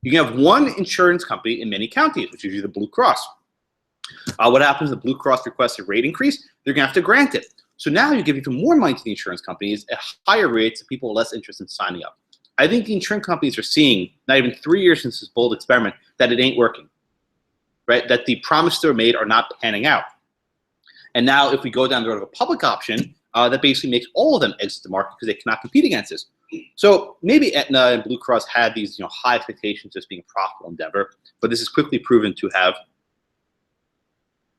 You can have one insurance company in many counties, which is usually the Blue Cross. What happens if the Blue Cross requests a rate increase? They're going to have to grant it. So now you give even more money to the insurance companies at higher rates, so people are less interested in signing up. I think the insurance companies are seeing, not even 3 years since this bold experiment, that it ain't working, right? That the promises that were made are not panning out. And now if we go down the road of a public option, that basically makes all of them exit the market because they cannot compete against this. So maybe Aetna and Blue Cross had these high expectations as being a profitable endeavor, but this is quickly proven to have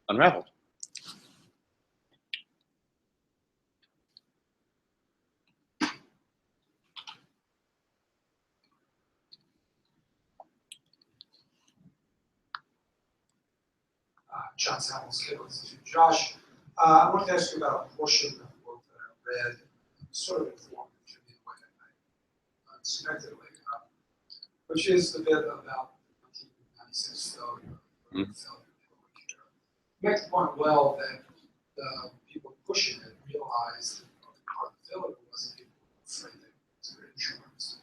unraveled. John Samuels, Cato Institute. Josh, I wanted to ask you about a portion of the book that I read, sort of informed me in a way that I unexpectedly, which is the bit about the 1996 failure. You make the point well that the people pushing it realized that part of the failure wasn't people afraid that it was their insurance.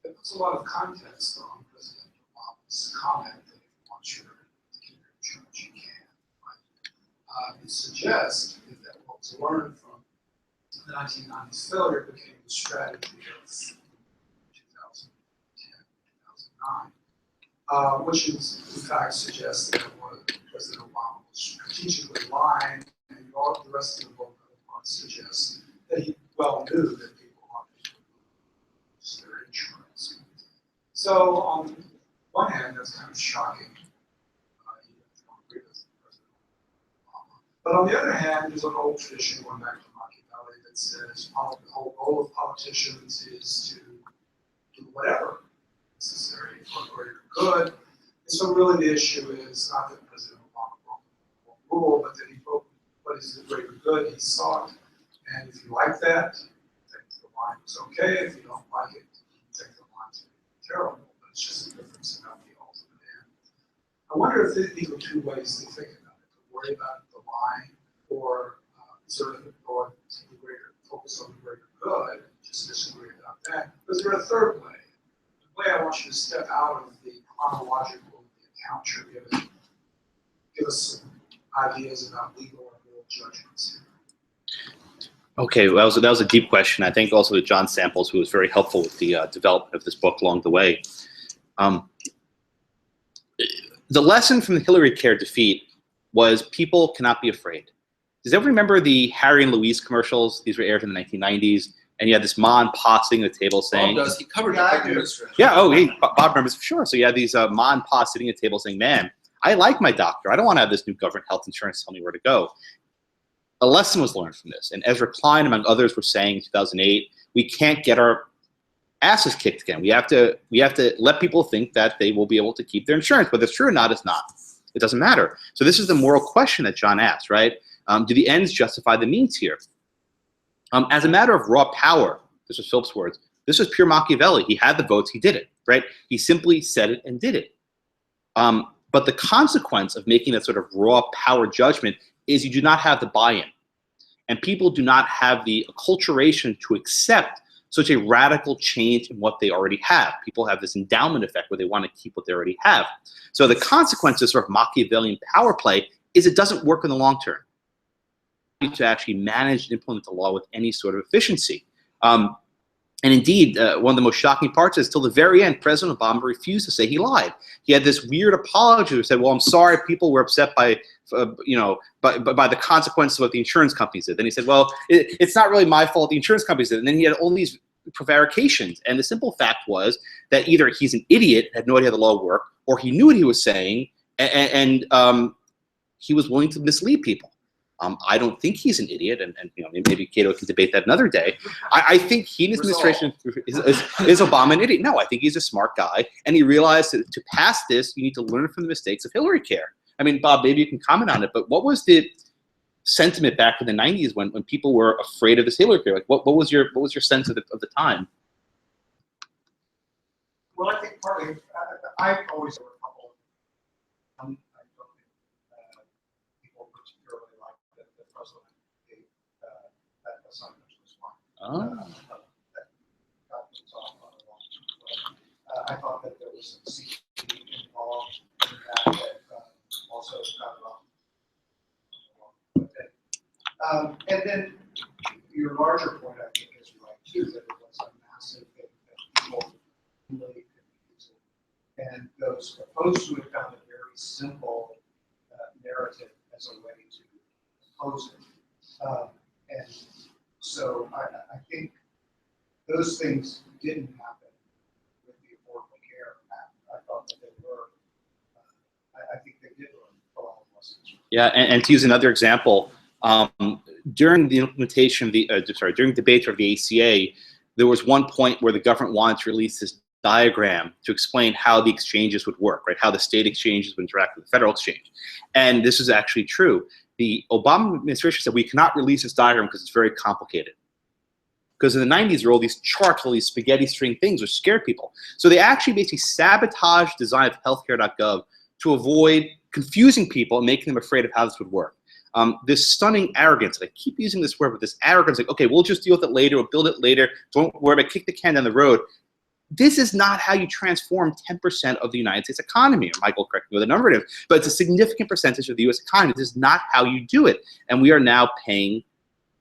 It puts a lot of context on President Obama's comment that if you want your insurance, you can. It suggests that what was learned from the 1990s failure became the strategy of 2010, 2009, which is, in fact, suggests that President Obama was strategically lying, and all the rest of the book suggests that he well knew that people wanted to lose their insurance. So, on one hand, that's kind of shocking. But on the other hand, there's an old tradition going back to Machiavelli that that says the whole goal of politicians is to do whatever necessary for greater good. And so really the issue is not that President Obama won't rule, but that he wrote what is the greater good he sought. And if you like that, think the line is okay. If you don't like it, think the line's terrible. But it's just a difference about the ultimate end. I wonder if these are two ways to think about it: to worry about the line, or sort of or the greater focus on the greater good, just disagree about that. Is there a third way? The way I want you to step out of the chronological account you're giving, give us some ideas about legal and moral judgments. Okay, well, that was a deep question. I think also to John Samples, who was very helpful with the development of this book along the way. The lesson from the Hillary Care defeat was people cannot be afraid. Does everyone remember the Harry and Louise commercials? These were aired in the 1990s, and you had this ma and pa sitting at the table saying, Bob does. He covered Yeah, it. yeah, oh, hey, Bob remembers for sure. So you had these ma and pa sitting at the table saying, man, I like my doctor. I don't want to have this new government health insurance tell me where to go. A lesson was learned from this. And Ezra Klein, among others, were saying in 2008, we can't get our asses kicked again. We have to let people think that they will be able to keep their insurance. Whether it's true or not, it's not. It doesn't matter. So this is the moral question that John asked, right? Do the ends justify the means here? As a matter of raw power, this was Philip's words, this was pure Machiavelli. He had the votes, he did it, right? He simply said it and did it. But the consequence of making that sort of raw power judgment is you do not have the buy-in. And people do not have the acculturation to accept such a radical change in what they already have. People have this endowment effect where they want to keep what they already have. So the consequence of sort of Machiavellian power play is it doesn't work in the long term. You need to actually manage and implement the law with any sort of efficiency. And indeed, one of the most shocking parts is till the very end, President Obama refused to say he lied. He had this weird apology where he said, well, I'm sorry, people were upset by the consequences of what the insurance companies did. Then he said, well, it's not really my fault, the insurance companies did. And then he had all these prevarications. And the simple fact was that either he's an idiot, had no idea how the law worked, or he knew what he was saying, and he was willing to mislead people. I don't think he's an idiot, and maybe Cato can debate that another day. I think he and his administration is Obama an idiot? No, I think he's a smart guy, and he realized that to pass this, you need to learn from the mistakes of Hillary Care. I mean, Bob, maybe you can comment on it, but what was the sentiment back in the 90s when people were afraid of this Hillary Care? Like, what was your sense of the time? Well, I think partly, I've always heard a couple of, I don't think people particularly like the president gave that assignment was fine. I thought that there was some secrecy involved in that also got it off. And then your larger point, I think, is right too, that it was a massive thing that people really could use it. And those opposed to it found a very simple narrative as a way to oppose it. And so I think those things didn't happen with the Affordable Care Act. I thought that they were, I think they did learn a lot of lessons. Yeah, and to use another example, during the implementation of the, during debate of the ACA, there was one point where the government wanted to release this diagram to explain how the exchanges would work, right? How the state exchanges would interact with the federal exchange. And this is actually true. The Obama administration said we cannot release this diagram because it's very complicated. Because in the 90s, there were all these charts, all these spaghetti string things which scared people. So they actually basically sabotaged the design of healthcare.gov to avoid confusing people and making them afraid of how this would work. This stunning arrogance, I keep using this word, but this arrogance, like, okay, we'll just deal with it later, we'll build it later, don't worry about it, kick the can down the road. This is not how you transform 10% of the United States economy. Michael, correct me with the number it is, but it's a significant percentage of the US economy. This is not how you do it. And we are now paying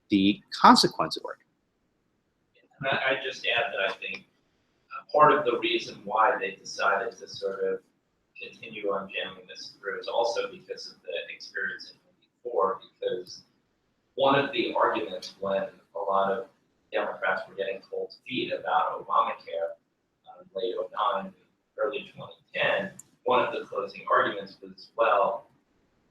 the consequence of it. And I just add that I think part of the reason why they decided to sort of continue on jamming this through is also because of the experience in 94, because one of the arguments when a lot of Democrats were getting cold feet about Obamacare, late 09, early 2010, one of the closing arguments was, well,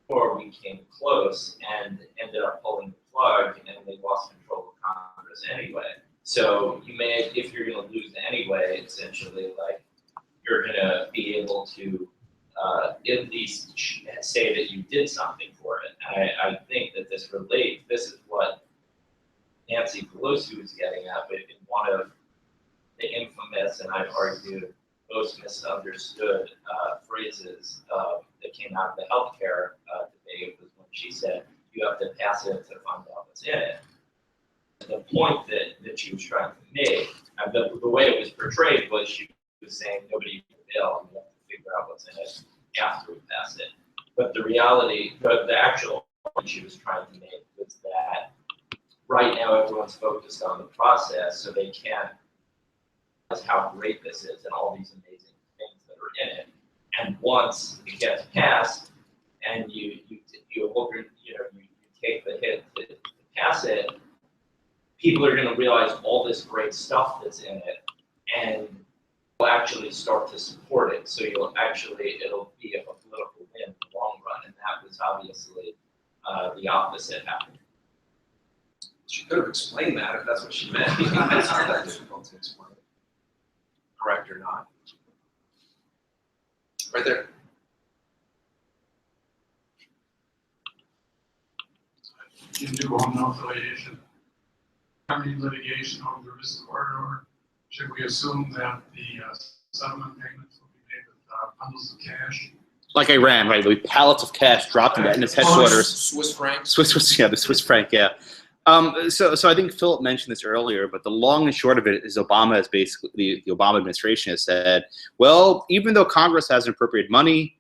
before we came close and ended up pulling the plug and they lost control of Congress Congress anyway. So you may, if you're going to lose anyway, essentially, like, you're going to be able to at least say that you did something for it. And I think that this relates. This is what Nancy Pelosi was getting at, but in one of the infamous, and I'd argue most misunderstood phrases that came out of the healthcare debate was when she said, you have to pass it to find out what's in it. The point that she was trying to make, and the way it was portrayed was she was saying nobody can bail, you have to figure out what's in it after we pass it. But the reality, the actual point she was trying to make was that right now everyone's focused on the process, so they can't realize how great this is and all these amazing things that are in it. And once it gets passed, and you take the hit to pass it, people are going to realize all this great stuff that's in it, and will actually start to support it. So it'll be a political win in the long run, and that was obviously the opposite happened. She could have explained that if that's what she meant. It's not that difficult to explain. Correct or not? Right there. In new home affiliation, litigation over the risk corridor, should we assume that the settlement payments will be made with bundles of cash? Like Iran, right? There'll be pallets of cash dropped in its headquarters. Swiss francs. The Swiss franc, yeah. So I think Philip mentioned this earlier, but the long and short of it is Obama has basically, the Obama administration has said, well, even though Congress hasn't appropriated money,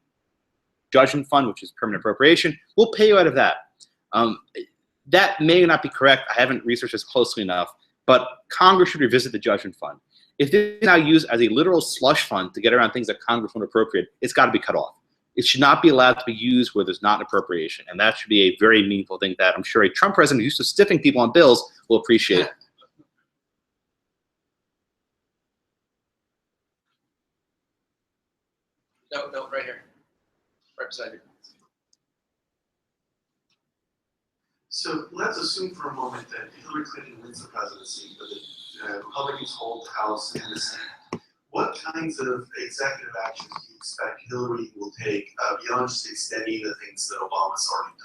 judgment fund, which is permanent appropriation, we'll pay you out of that. That may not be correct. I haven't researched this closely enough, but Congress should revisit the judgment fund. If this is now used as a literal slush fund to get around things that Congress won't appropriate, it's got to be cut off. It should not be allowed to be used where there's not an appropriation, and that should be a very meaningful thing that I'm sure a Trump president who's used to stiffing people on bills will appreciate. No, right here. Right beside you. So let's assume for a moment that Hillary Clinton wins the presidency, but the Republicans hold the House and the Senate. What kinds of executive actions do you expect Hillary will take beyond just extending the things that Obama's already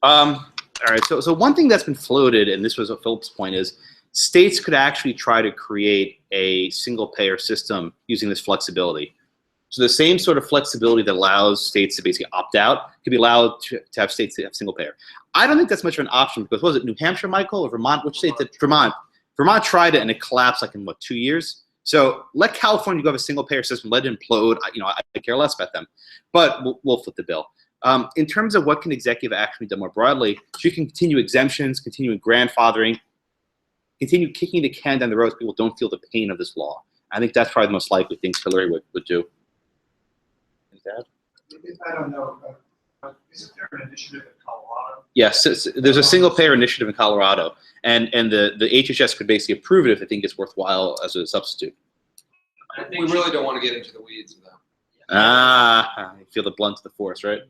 done? All right, so one thing that's been floated, and this was Philip's point, is states could actually try to create a single-payer system using this flexibility. So the same sort of flexibility that allows states to basically opt out could be allowed to have states that have single payer. I don't think that's much of an option because, what was it, New Hampshire, Michael, or Vermont? Which state did Vermont? Vermont tried it and it collapsed like in, what, 2 years? So let California go have a single payer system, let it implode. I care less about them, but we'll flip the bill. In terms of what can executive action be done more broadly, so you can continue exemptions, continue grandfathering, continue kicking the can down the road so people don't feel the pain of this law. I think that's probably the most likely things Hillary would do. I don't know. Isn't there an initiative in Colorado? Yes, there's a single-payer initiative in Colorado, and the HHS could basically approve it if they think it's worthwhile as a substitute. We really don't want to get into the weeds of that. You feel the blunt of the force, right?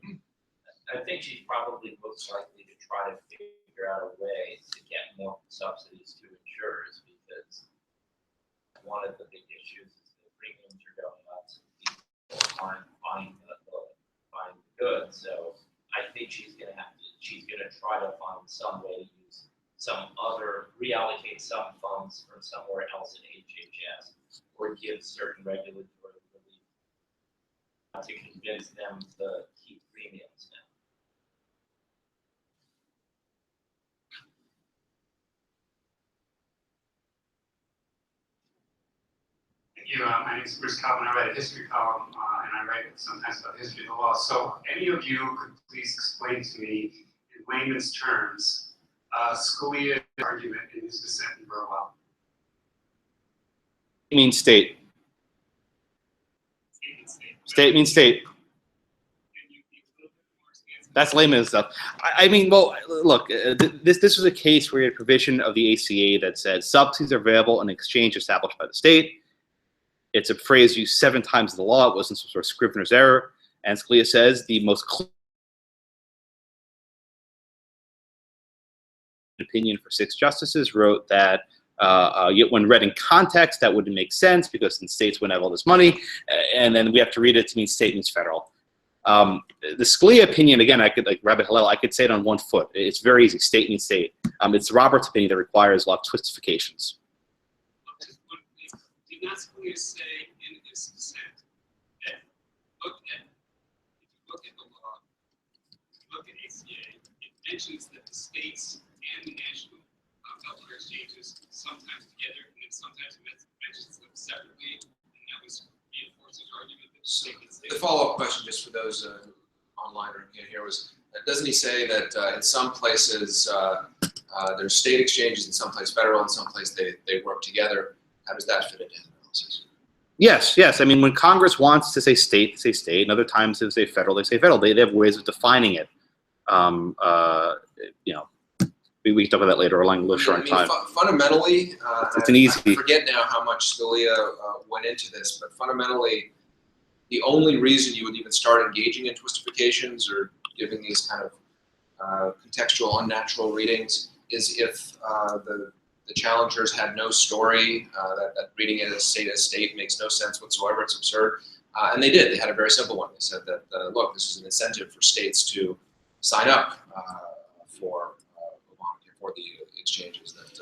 I think she's probably most likely to try to figure out a way to get more subsidies to insurers, because one of the big issues is the premiums are going up, so people aren't buying the goods. So I think she's gonna try to find some way to use reallocate some funds from somewhere else in HHS, or give certain regulatory relief to convince them to keep premiums down. You, my name is Bruce Calvin. I write a history column, and I write sometimes about the history of the law. So, any of you could please explain to me, in layman's terms, Scalia's argument in his dissent in Burwell? It means state. State means state. That's layman stuff. I mean, well, look, this was a case where you had a provision of the ACA that said subsidies are available in exchange established by the state. It's a phrase used 7 times in the law. It wasn't some sort of Scrivener's error. And Scalia says the most clear opinion for 6 justices, wrote that yet when read in context, that wouldn't make sense because then states wouldn't have all this money, and then we have to read it to mean state means federal. The Scalia opinion, again, I could, like Rabbit Hillel, I could say it on one foot. It's very easy. State means state. It's Roberts' opinion that requires a lot of twistifications. Did not Scalia say in his dissent that if you look at the law, look at ACA, it mentions that the states and the national healthcare exchanges sometimes together, and then sometimes it mentions them separately, and that was reinforced his argument that the follow-up question, just for those online or can't hear, was doesn't he say that in some places there's state exchanges, in some places federal, in some places they work together? How does that fit into the analysis? Yes, yes. I mean, when Congress wants to say state, they say state, and other times they say federal, they say federal. They have ways of defining it. You know, we can talk about that later. We're a little short on time. Fundamentally, it's an easy. I forget now how much Scalia went into this, but fundamentally, the only reason you would even start engaging in twistifications or giving these kind of contextual, unnatural readings is if the challengers had no story, that reading it as state makes no sense whatsoever, it's absurd. And they did. They had a very simple one. They said that, look, this is an incentive for states to sign up for the exchanges, that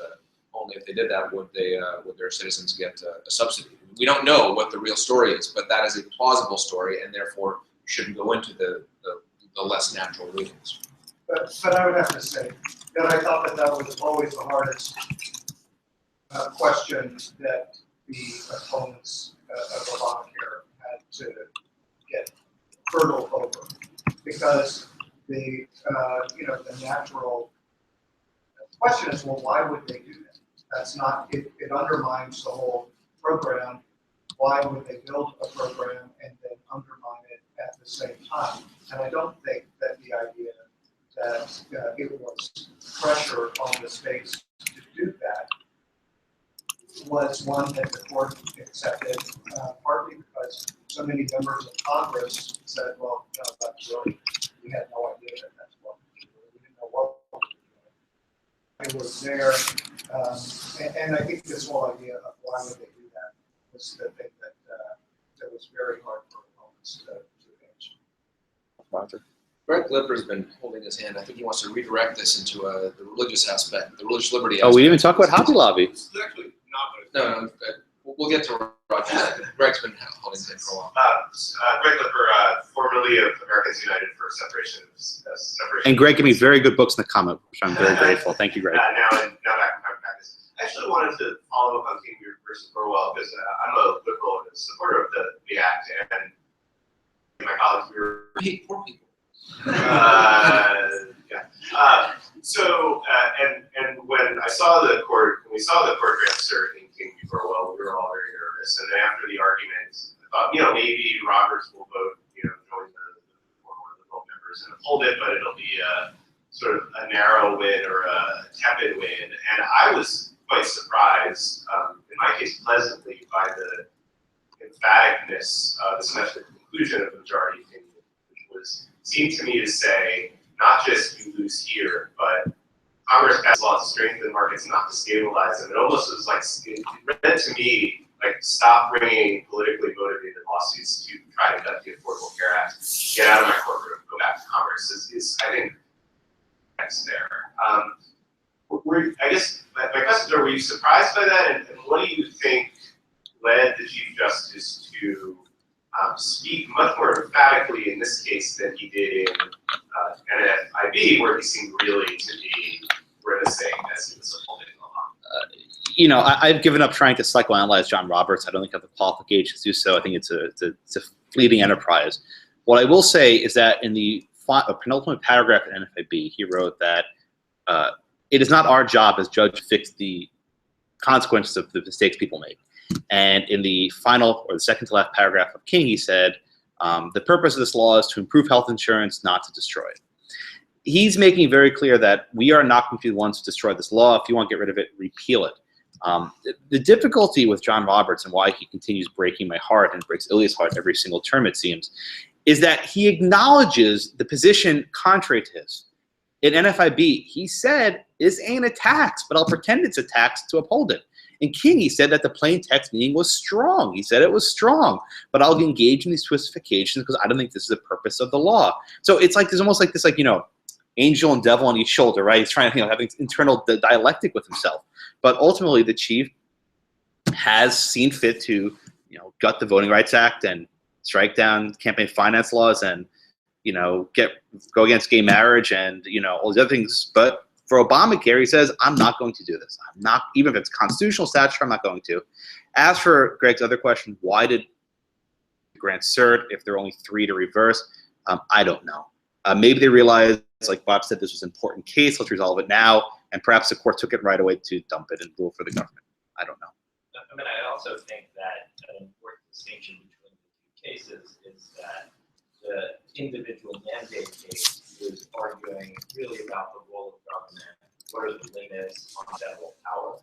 only if they did that would their citizens get a subsidy. We don't know what the real story is, but that is a plausible story, and therefore shouldn't go into the less natural readings. But I would have to say that I thought that was always the hardest question that the opponents of Obamacare had to get hurdled over, because the natural question is, well, why would they do that? That's not, it undermines the whole program. Why would they build a program and then undermine it at the same time? And I don't think that the idea that it was pressure on the states to do that was one that the court accepted, partly because so many members of Congress said, well, no, that's really, we had no idea that that's what we were doing. We didn't know what we were doing. It was there, and I think this whole idea of why would they do that was the thing that was very hard for opponents to manage. Roger. Greg Lipper's been holding his hand. I think he wants to redirect this into the religious aspect, the religious liberty aspect. Oh, we didn't even talk about Hobby Lobby. This is actually not No, we'll get to Roger. Greg's been holding his hand for a while. Greg Lipper, formerly of Americans United for Separation. And Greg gave me very good books in the comment, which I'm very grateful. Thank you, Greg. Now back in private practice. I actually wanted to follow up on King versus Burwell, because I'm a liberal and a supporter of the act, and my colleagues were Poor people. And when I saw the court, when we saw the court grant cert in King v. Burwell, we were all very nervous. And then after the argument, I thought, maybe Roberts will vote, join the former liberal members and uphold it, but it'll be a sort of a narrow win or a tepid win. And I was quite surprised, in my case, pleasantly, by the emphaticness, the semester conclusion of the majority opinion, which seemed to me to say, not just you lose here, but Congress passed laws to strengthen markets, not to stabilize them. It almost was like, it read to me like, stop bringing politically motivated lawsuits to try to cut the Affordable Care Act. Get out of my courtroom, go back to Congress. Is I think that's there. I guess my questions are: were you surprised by that, and what do you think led the Chief Justice to speak much more emphatically in this case than he did in NFIB, where he seemed really to be grimacing as he was upholding the law? I've given up trying to psychoanalyze John Roberts. I don't think I have the qualifications to do so. I think it's a fleeting enterprise. What I will say is that in the penultimate paragraph in NFIB, he wrote that it is not our job as judge to fix the consequences of the mistakes people make. And in the final, or the second to last paragraph of King, he said, the purpose of this law is to improve health insurance, not to destroy it. He's making very clear that we are not going to be the ones to destroy this law. If you want to get rid of it, repeal it. The difficulty with John Roberts, and why he continues breaking my heart and breaks Ilya's heart every single term, it seems, is that he acknowledges the position contrary to his. In NFIB, he said is ain't a tax, but I'll pretend it's a tax to uphold it. In King, he said that the plain text meaning was strong. He said it was strong, but I'll engage in these twistifications because I don't think this is the purpose of the law. So it's like there's almost like this, like, you know, angel and devil on each shoulder, right? He's trying to, you know, having internal dialectic with himself. But ultimately, the chief has seen fit to, you know, gut the Voting Rights Act and strike down campaign finance laws and, you know, go against gay marriage and, you know, all these other things. But for Obamacare, he says, I'm not going to do this. I'm not, even if it's constitutional stature, I'm not going to. As for Greg's other question, why did grant cert if there are only 3 to reverse? I don't know. Maybe they realized, like Bob said, this was an important case. Let's resolve it now. And perhaps the court took it right away to dump it and rule for the government. I don't know. I mean, I also think that an important distinction between the 2 cases is that the individual mandate case is arguing really about the role of government, what are the limits on federal power.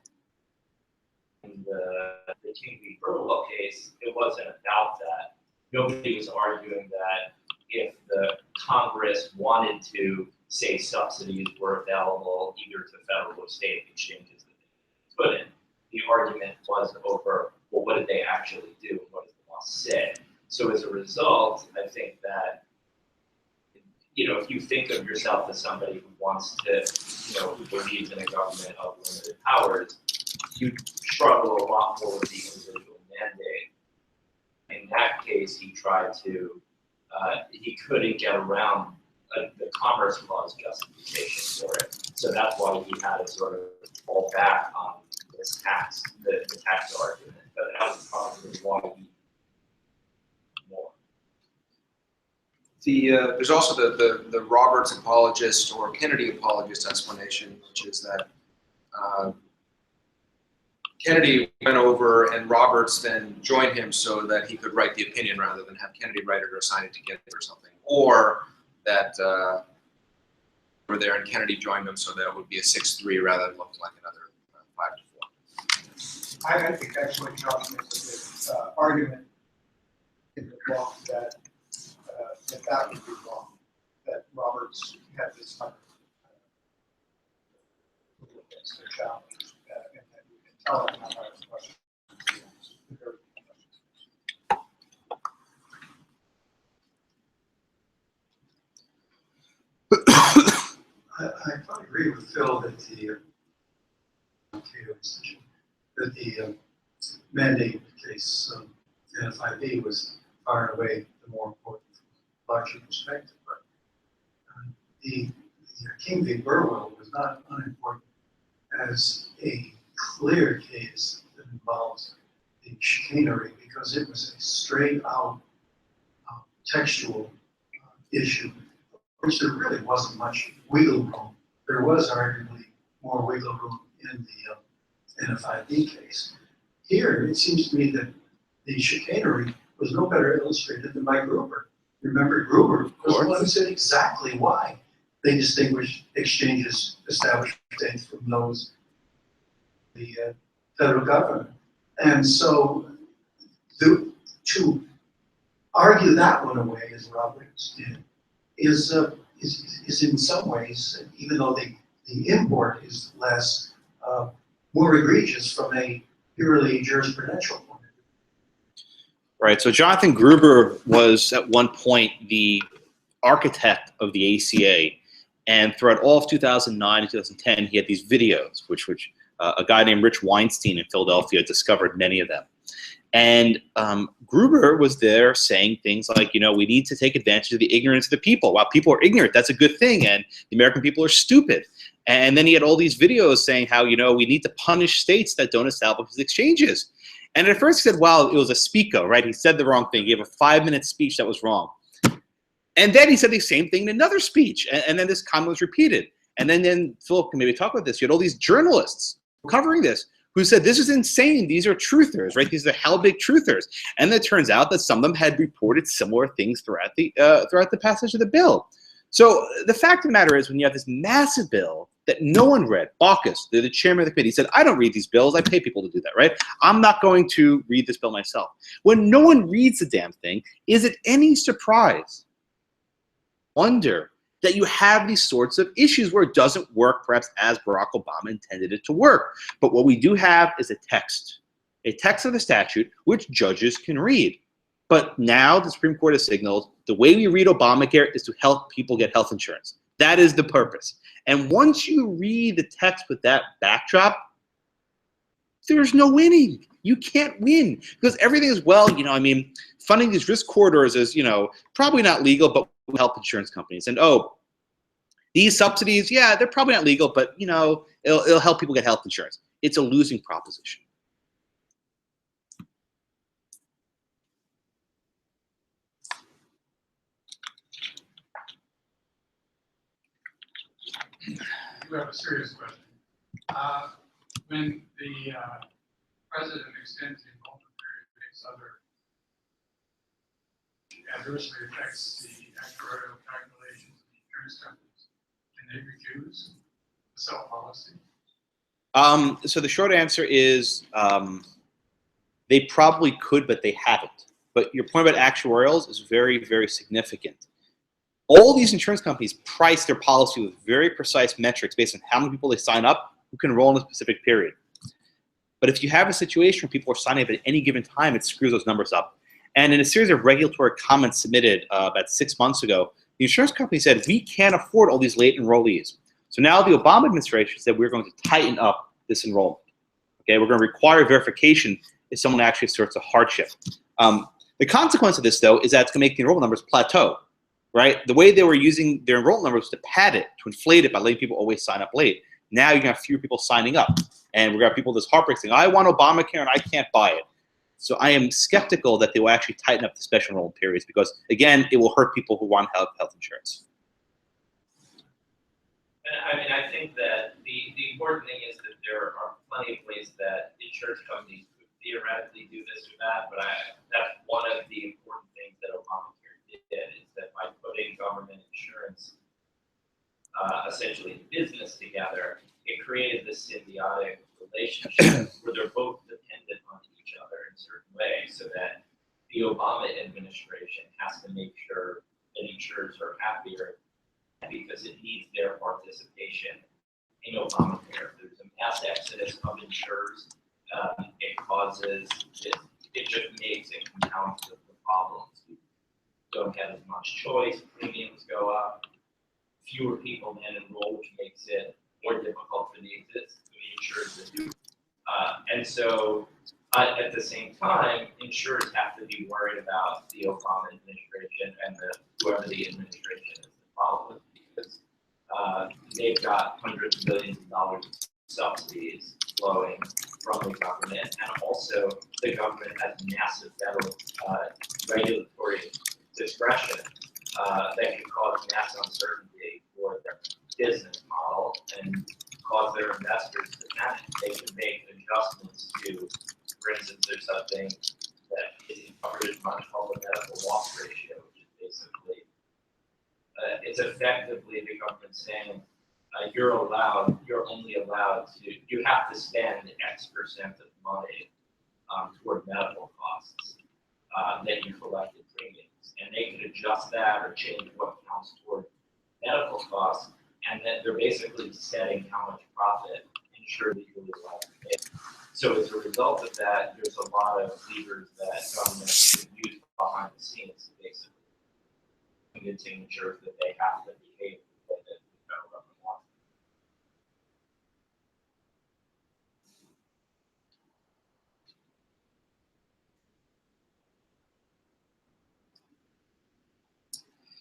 In the King v. Burwell case, it wasn't about that. Nobody was arguing that if the Congress wanted to say subsidies were available either to federal or state exchanges that they couldn't, the argument was over, well, what did they actually do and what does the law say? So as a result, I think that, you know, if you think of yourself as somebody who wants to, you know, who believes in a government of limited powers, you struggle a lot more with the individual mandate. In that case, he tried to, he couldn't get around the Commerce Clause justification for it. So that's why he had to sort of fall back on this tax, the tax argument. But that was probably why he more. There's also the Roberts apologist or Kennedy apologist explanation, which is that Kennedy went over and Roberts then joined him so that he could write the opinion rather than have Kennedy write it or sign it together or something. Or that were there and Kennedy joined them so that it would be a 6-3 rather than look like another 5-4. I think actually John makes a good argument in the book that that would be wrong, that Roberts had this kind of against the challenge, and that you can tell him how his question is very I probably agree with Phil that the mandate case, NFIB, was far and away the more important from a larger perspective. But the King v. Burwell was not unimportant as a clear case that involves the chicanery, because it was a straight out textual issue, which there really wasn't much wiggle room. There was arguably more wiggle room in the NFIB case. Here, it seems to me that the chicanery was no better illustrated than by Gruber. Remember, Gruber was the one who said exactly why they distinguished exchanges established states from those of the federal government. And so to argue that one away, as Roberts did, is in some ways, even though the import is less, more egregious from a purely jurisprudential point of view. Right. So Jonathan Gruber was at one point the architect of the ACA, and throughout all of 2009 and 2010, he had these videos, which a guy named Rich Weinstein in Philadelphia discovered many of them. And Gruber was there saying things like, you know, we need to take advantage of the ignorance of the people. While people are ignorant, that's a good thing, and the American people are stupid. And then he had all these videos saying how, you know, we need to punish states that don't establish these exchanges. And at first he said, well, it was a speako, right? He said the wrong thing. He gave a 5-minute speech that was wrong. And then he said the same thing in another speech. And then this comment was repeated. And then Philip can maybe talk about this. You had all these journalists covering this who said, this is insane. These are truthers, right? These are how big truthers. And it turns out that some of them had reported similar things throughout the passage of the bill. So the fact of the matter is, when you have this massive bill that no one read, Baucus, the chairman of the committee, said, I don't read these bills. I pay people to do that, right? I'm not going to read this bill myself. When no one reads the damn thing, is it any surprise, wonder that you have these sorts of issues where it doesn't work perhaps as Barack Obama intended it to work. But what we do have is a text of the statute which judges can read. But now the Supreme Court has signaled the way we read Obamacare is to help people get health insurance. That is the purpose. And once you read the text with that backdrop, there's no winning. You can't win because everything is, well, I mean, funding these risk corridors is, probably not legal, but will help insurance companies. And these subsidies, yeah, they're probably not legal, but it'll help people get health insurance. It's a losing proposition. You have a serious question. When the president extends the enrollment period, makes other adversely affects the actuarial calculations of the insurance companies, can they refuse the self-policy? So the short answer is they probably could, but they haven't. But your point about actuarials is very, very significant. All these insurance companies price their policy with very precise metrics based on how many people they sign up who can enroll in a specific period. But if you have a situation where people are signing up at any given time, it screws those numbers up. And in a series of regulatory comments submitted about 6 months ago, the insurance company said, we can't afford all these late enrollees. So now the Obama administration said we're going to tighten up this enrollment. Okay, we're going to require verification if someone actually asserts a hardship. The consequence of this, though, is that it's going to make the enrollment numbers plateau. Right? The way they were using their enrollment numbers to pad it, to inflate it by letting people always sign up late. Now you're going to have fewer people signing up. And we're going to have people this heartbreak saying, I want Obamacare and I can't buy it. So I am skeptical that they will actually tighten up the special enrollment periods because, again, it will hurt people who want health insurance. And I think that the important thing is that there are plenty of ways that insurance companies could theoretically do this or that, but that's one of the important things that Obamacare did, is that by putting government insurance essentially business together, it created this symbiotic relationship where they're both dependent on each other in certain ways, so that the Obama administration has to make sure that insurers are happier because it needs their participation in Obamacare. There's a mass exodus of insurers. It causes, it just makes and compounds the problems. Don't have as much choice, premiums go up, fewer people then enroll, which makes it more difficult for the insurers to do. And so at the same time, insurers have to be worried about the Obama administration and whoever the administration is to follow, because they've got hundreds of billions of dollars of subsidies flowing from the government, and also the government has massive federal regulatory discretion that can cause mass uncertainty for their business model and cause their investors to panic. They can make adjustments to, for instance, there's something that isn't covered as much called the medical loss ratio, which is basically, it's effectively the government saying, you're only allowed to, you have to spend X% of money toward medical costs that you collected premiums. And they can adjust that or change what counts toward medical costs, and then they're basically setting how much profit insured legally allowed to make. So as a result of that, there's a lot of levers that governments can use behind the scenes to basically convincing insurers that they have to behave the way that the federal government wants.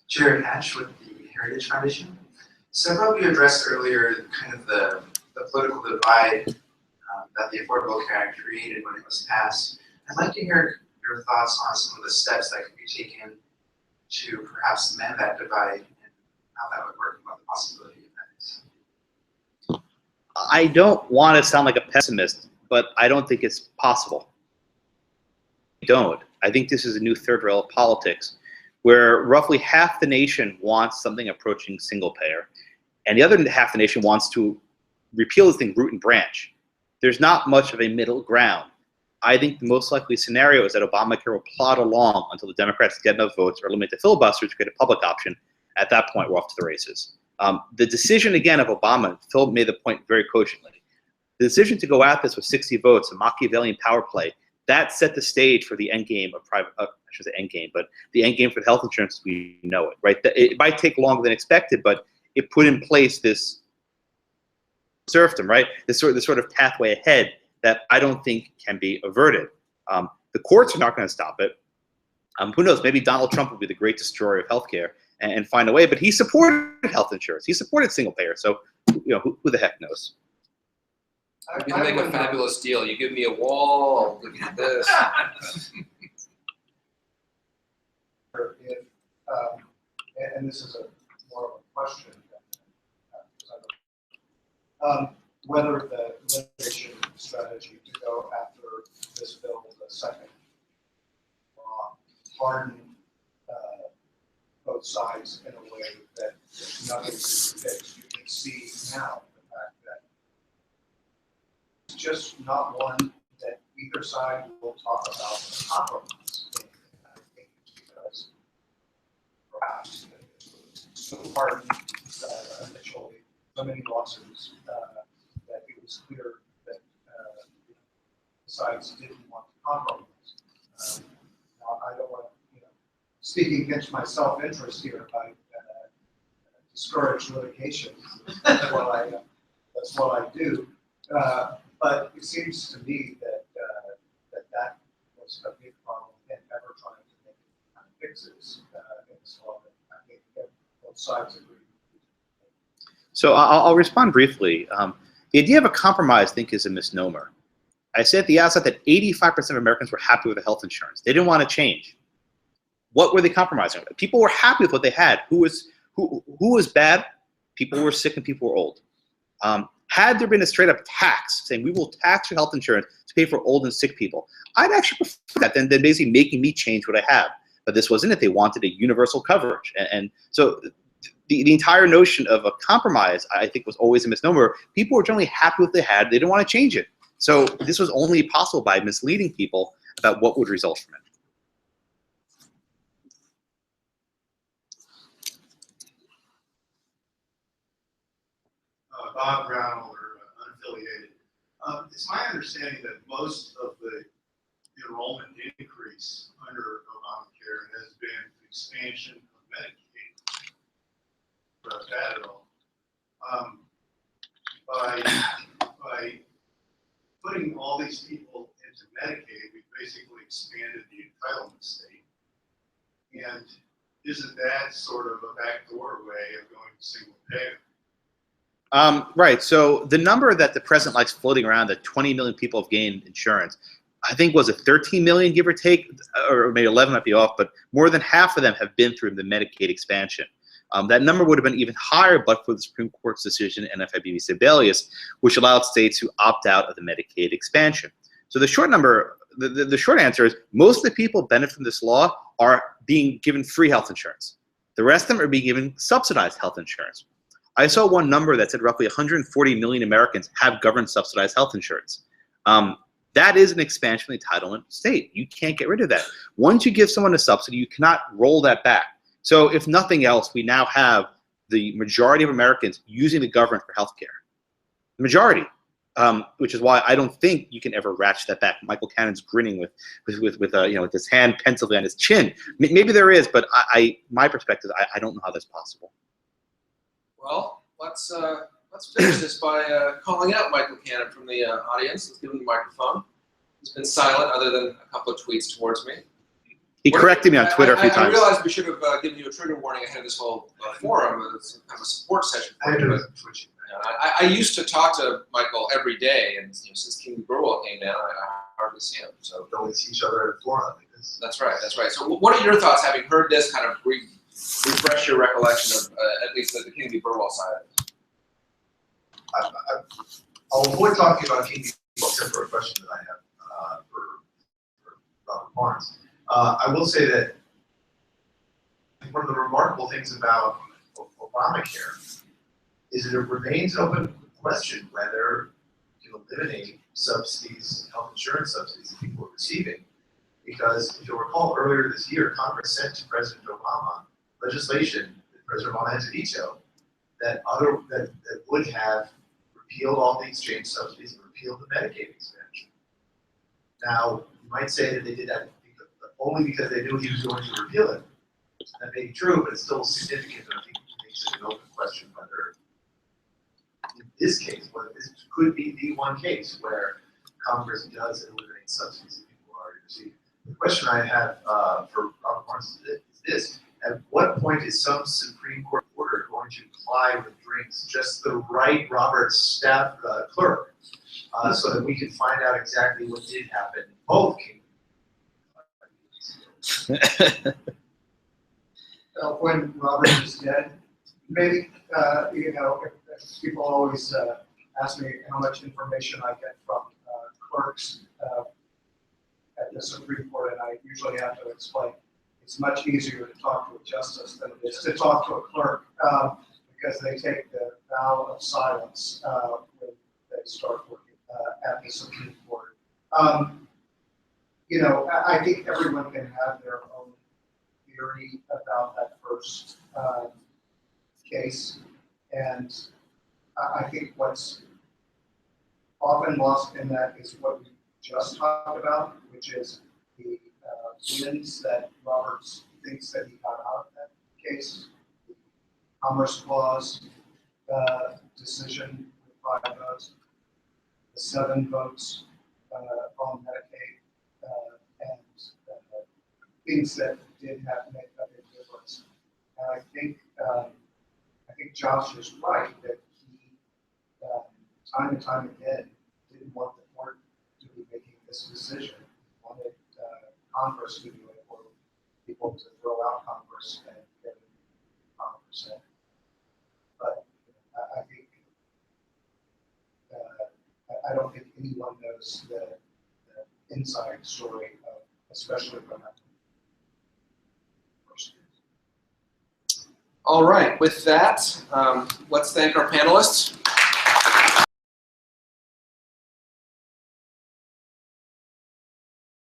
Jared Hatch with the Heritage Foundation. Several of you addressed earlier kind of the political divide that the Affordable Care Act created when it was passed. I'd like to hear your thoughts on some of the steps that could be taken to perhaps mend that divide and how that would work and what the possibility of that is. I don't want to sound like a pessimist, but I don't think it's possible. I don't. I think this is a new third rail of politics, where roughly half the nation wants something approaching single payer, and the other half the nation wants to repeal this thing root and branch. There's not much of a middle ground. I think the most likely scenario is that Obamacare will plod along until the Democrats get enough votes or eliminate the filibuster to create a public option, at that point, we're off to the races. The decision, again, of Obama, Phil made the point very cogently. The decision to go at this with 60 votes, a Machiavellian power play, that set the stage for the end game of private, I should say end game, but the end game for the health insurance as we know it, right? It might take longer than expected, but it put in place this serfdom, right? This sort of pathway ahead that I don't think can be averted. The courts are not going to stop it. Who knows? Maybe Donald Trump will be the great destroyer of healthcare and find a way. But he supported health insurance. He supported single payer. So, who the heck knows? I'm going to make a fabulous deal. You give me a wall, I'll give you this. If, and this is more of a question, whether the litigation strategy to go after this bill the second harden both sides in a way that nothing is fixed. You can see now the fact that it's just not one that either side will talk about the compromise. I think because perhaps so hardened initially, so many lawsuits that it was clear that the sides didn't want to compromise. I don't want to, speaking against my self-interest here by discourage litigation. That's what I do. But it seems to me that that was a big problem and ever trying to make fixes in this law. I think that both sides agree. So I'll respond briefly. The idea of a compromise, I think, is a misnomer. I said at the outset that 85% of Americans were happy with the health insurance. They didn't want to change. What were they compromising? People were happy with what they had. Who was bad? People who were sick and people who were old. Had there been a straight up tax saying we will tax your health insurance to pay for old and sick people, I'd actually prefer that than basically making me change what I have. But this wasn't it. They wanted a universal coverage. And so the entire notion of a compromise, I think, was always a misnomer. People were generally happy with what they had. They didn't want to change it. So this was only possible by misleading people about what would result from it. Bob Brown, or unaffiliated. It's my understanding that most of the enrollment increase under Obamacare has been the expansion of Medicaid. Not bad at all. By putting all these people into Medicaid, we basically expanded the entitlement state. And isn't that sort of a backdoor way of going to single payer? Right. So the number that the president likes floating around, that 20 million people have gained insurance, I think was it 13 million, give or take, or maybe 11 might be off, but more than half of them have been through the Medicaid expansion. That number would have been even higher but for the Supreme Court's decision in NFIB v. Sebelius, which allowed states to opt out of the Medicaid expansion. So the short number, the short answer is most of the people benefit from this law are being given free health insurance. The rest of them are being given subsidized health insurance. I saw one number that said roughly 140 million Americans have government subsidized health insurance. That is an expansion of the entitlement state. You can't get rid of that. Once you give someone a subsidy, you cannot roll that back. So if nothing else, we now have the majority of Americans using the government for health care. The majority, which is why I don't think you can ever ratchet that back. Michael Cannon's grinning with his hand pensively on his chin. Maybe there is, but my perspective, I don't know how that's possible. Well, let's finish this by calling out Michael Cannon from the audience. Let's give him the microphone. He's been silent other than a couple of tweets towards me. He corrected me on Twitter a few times. I realized we should have given you a trigger warning ahead of this whole forum. It's kind of a support session for you. I used to talk to Michael every day, and since King Burwell came down, I hardly see him. So Don't see each other at forum like this. That's right. That's right. So what are your thoughts, having heard this, kind of refresh your recollection of at least the King v. Burwell side of it? I'll avoid talking about King v. Burwell except for a question that I have for Robert Barnes. I will say that one of the remarkable things about Obamacare is that it remains an open question whether you eliminate subsidies, health insurance subsidies that people are receiving. Because if you'll recall, earlier this year, Congress sent to President Obama legislation that President Obama had to veto that would have repealed all the exchange subsidies and repealed the Medicaid expansion. Now, you might say that they did that only because they knew he was going to repeal it. That may be true, but it's still significant, and I think it makes it an open question whether, in this case, whether this could be the one case where Congress does eliminate subsidies that people already receive. The question I have for Robert Barnes is this: at what point is some Supreme Court order going to imply what brings just the right Robert staff clerk, so that we can find out exactly what did happen in both kingdoms? When Robert is dead, maybe, if people always ask me how much information I get from clerks at the Supreme Court, and I usually have to explain. It's much easier to talk to a justice than it is to talk to a clerk, because they take the vow of silence when they start working at the Supreme Court. I think everyone can have their own theory about that first case, and I think what's often lost in that is what we just talked about, which is the wins that Roberts thinks that he got out of that case. The Commerce Clause decision with 5 votes, the 7 votes on Medicaid, and things that did have make a big difference. And I think Josh is right that he, time and time again, didn't want the court to be making this decision. He wanted Congress to do it, or people to throw out Congress and get Congress in. But I think I don't think anyone knows the inside story of, especially from that first case. All right, with that, let's thank our panelists.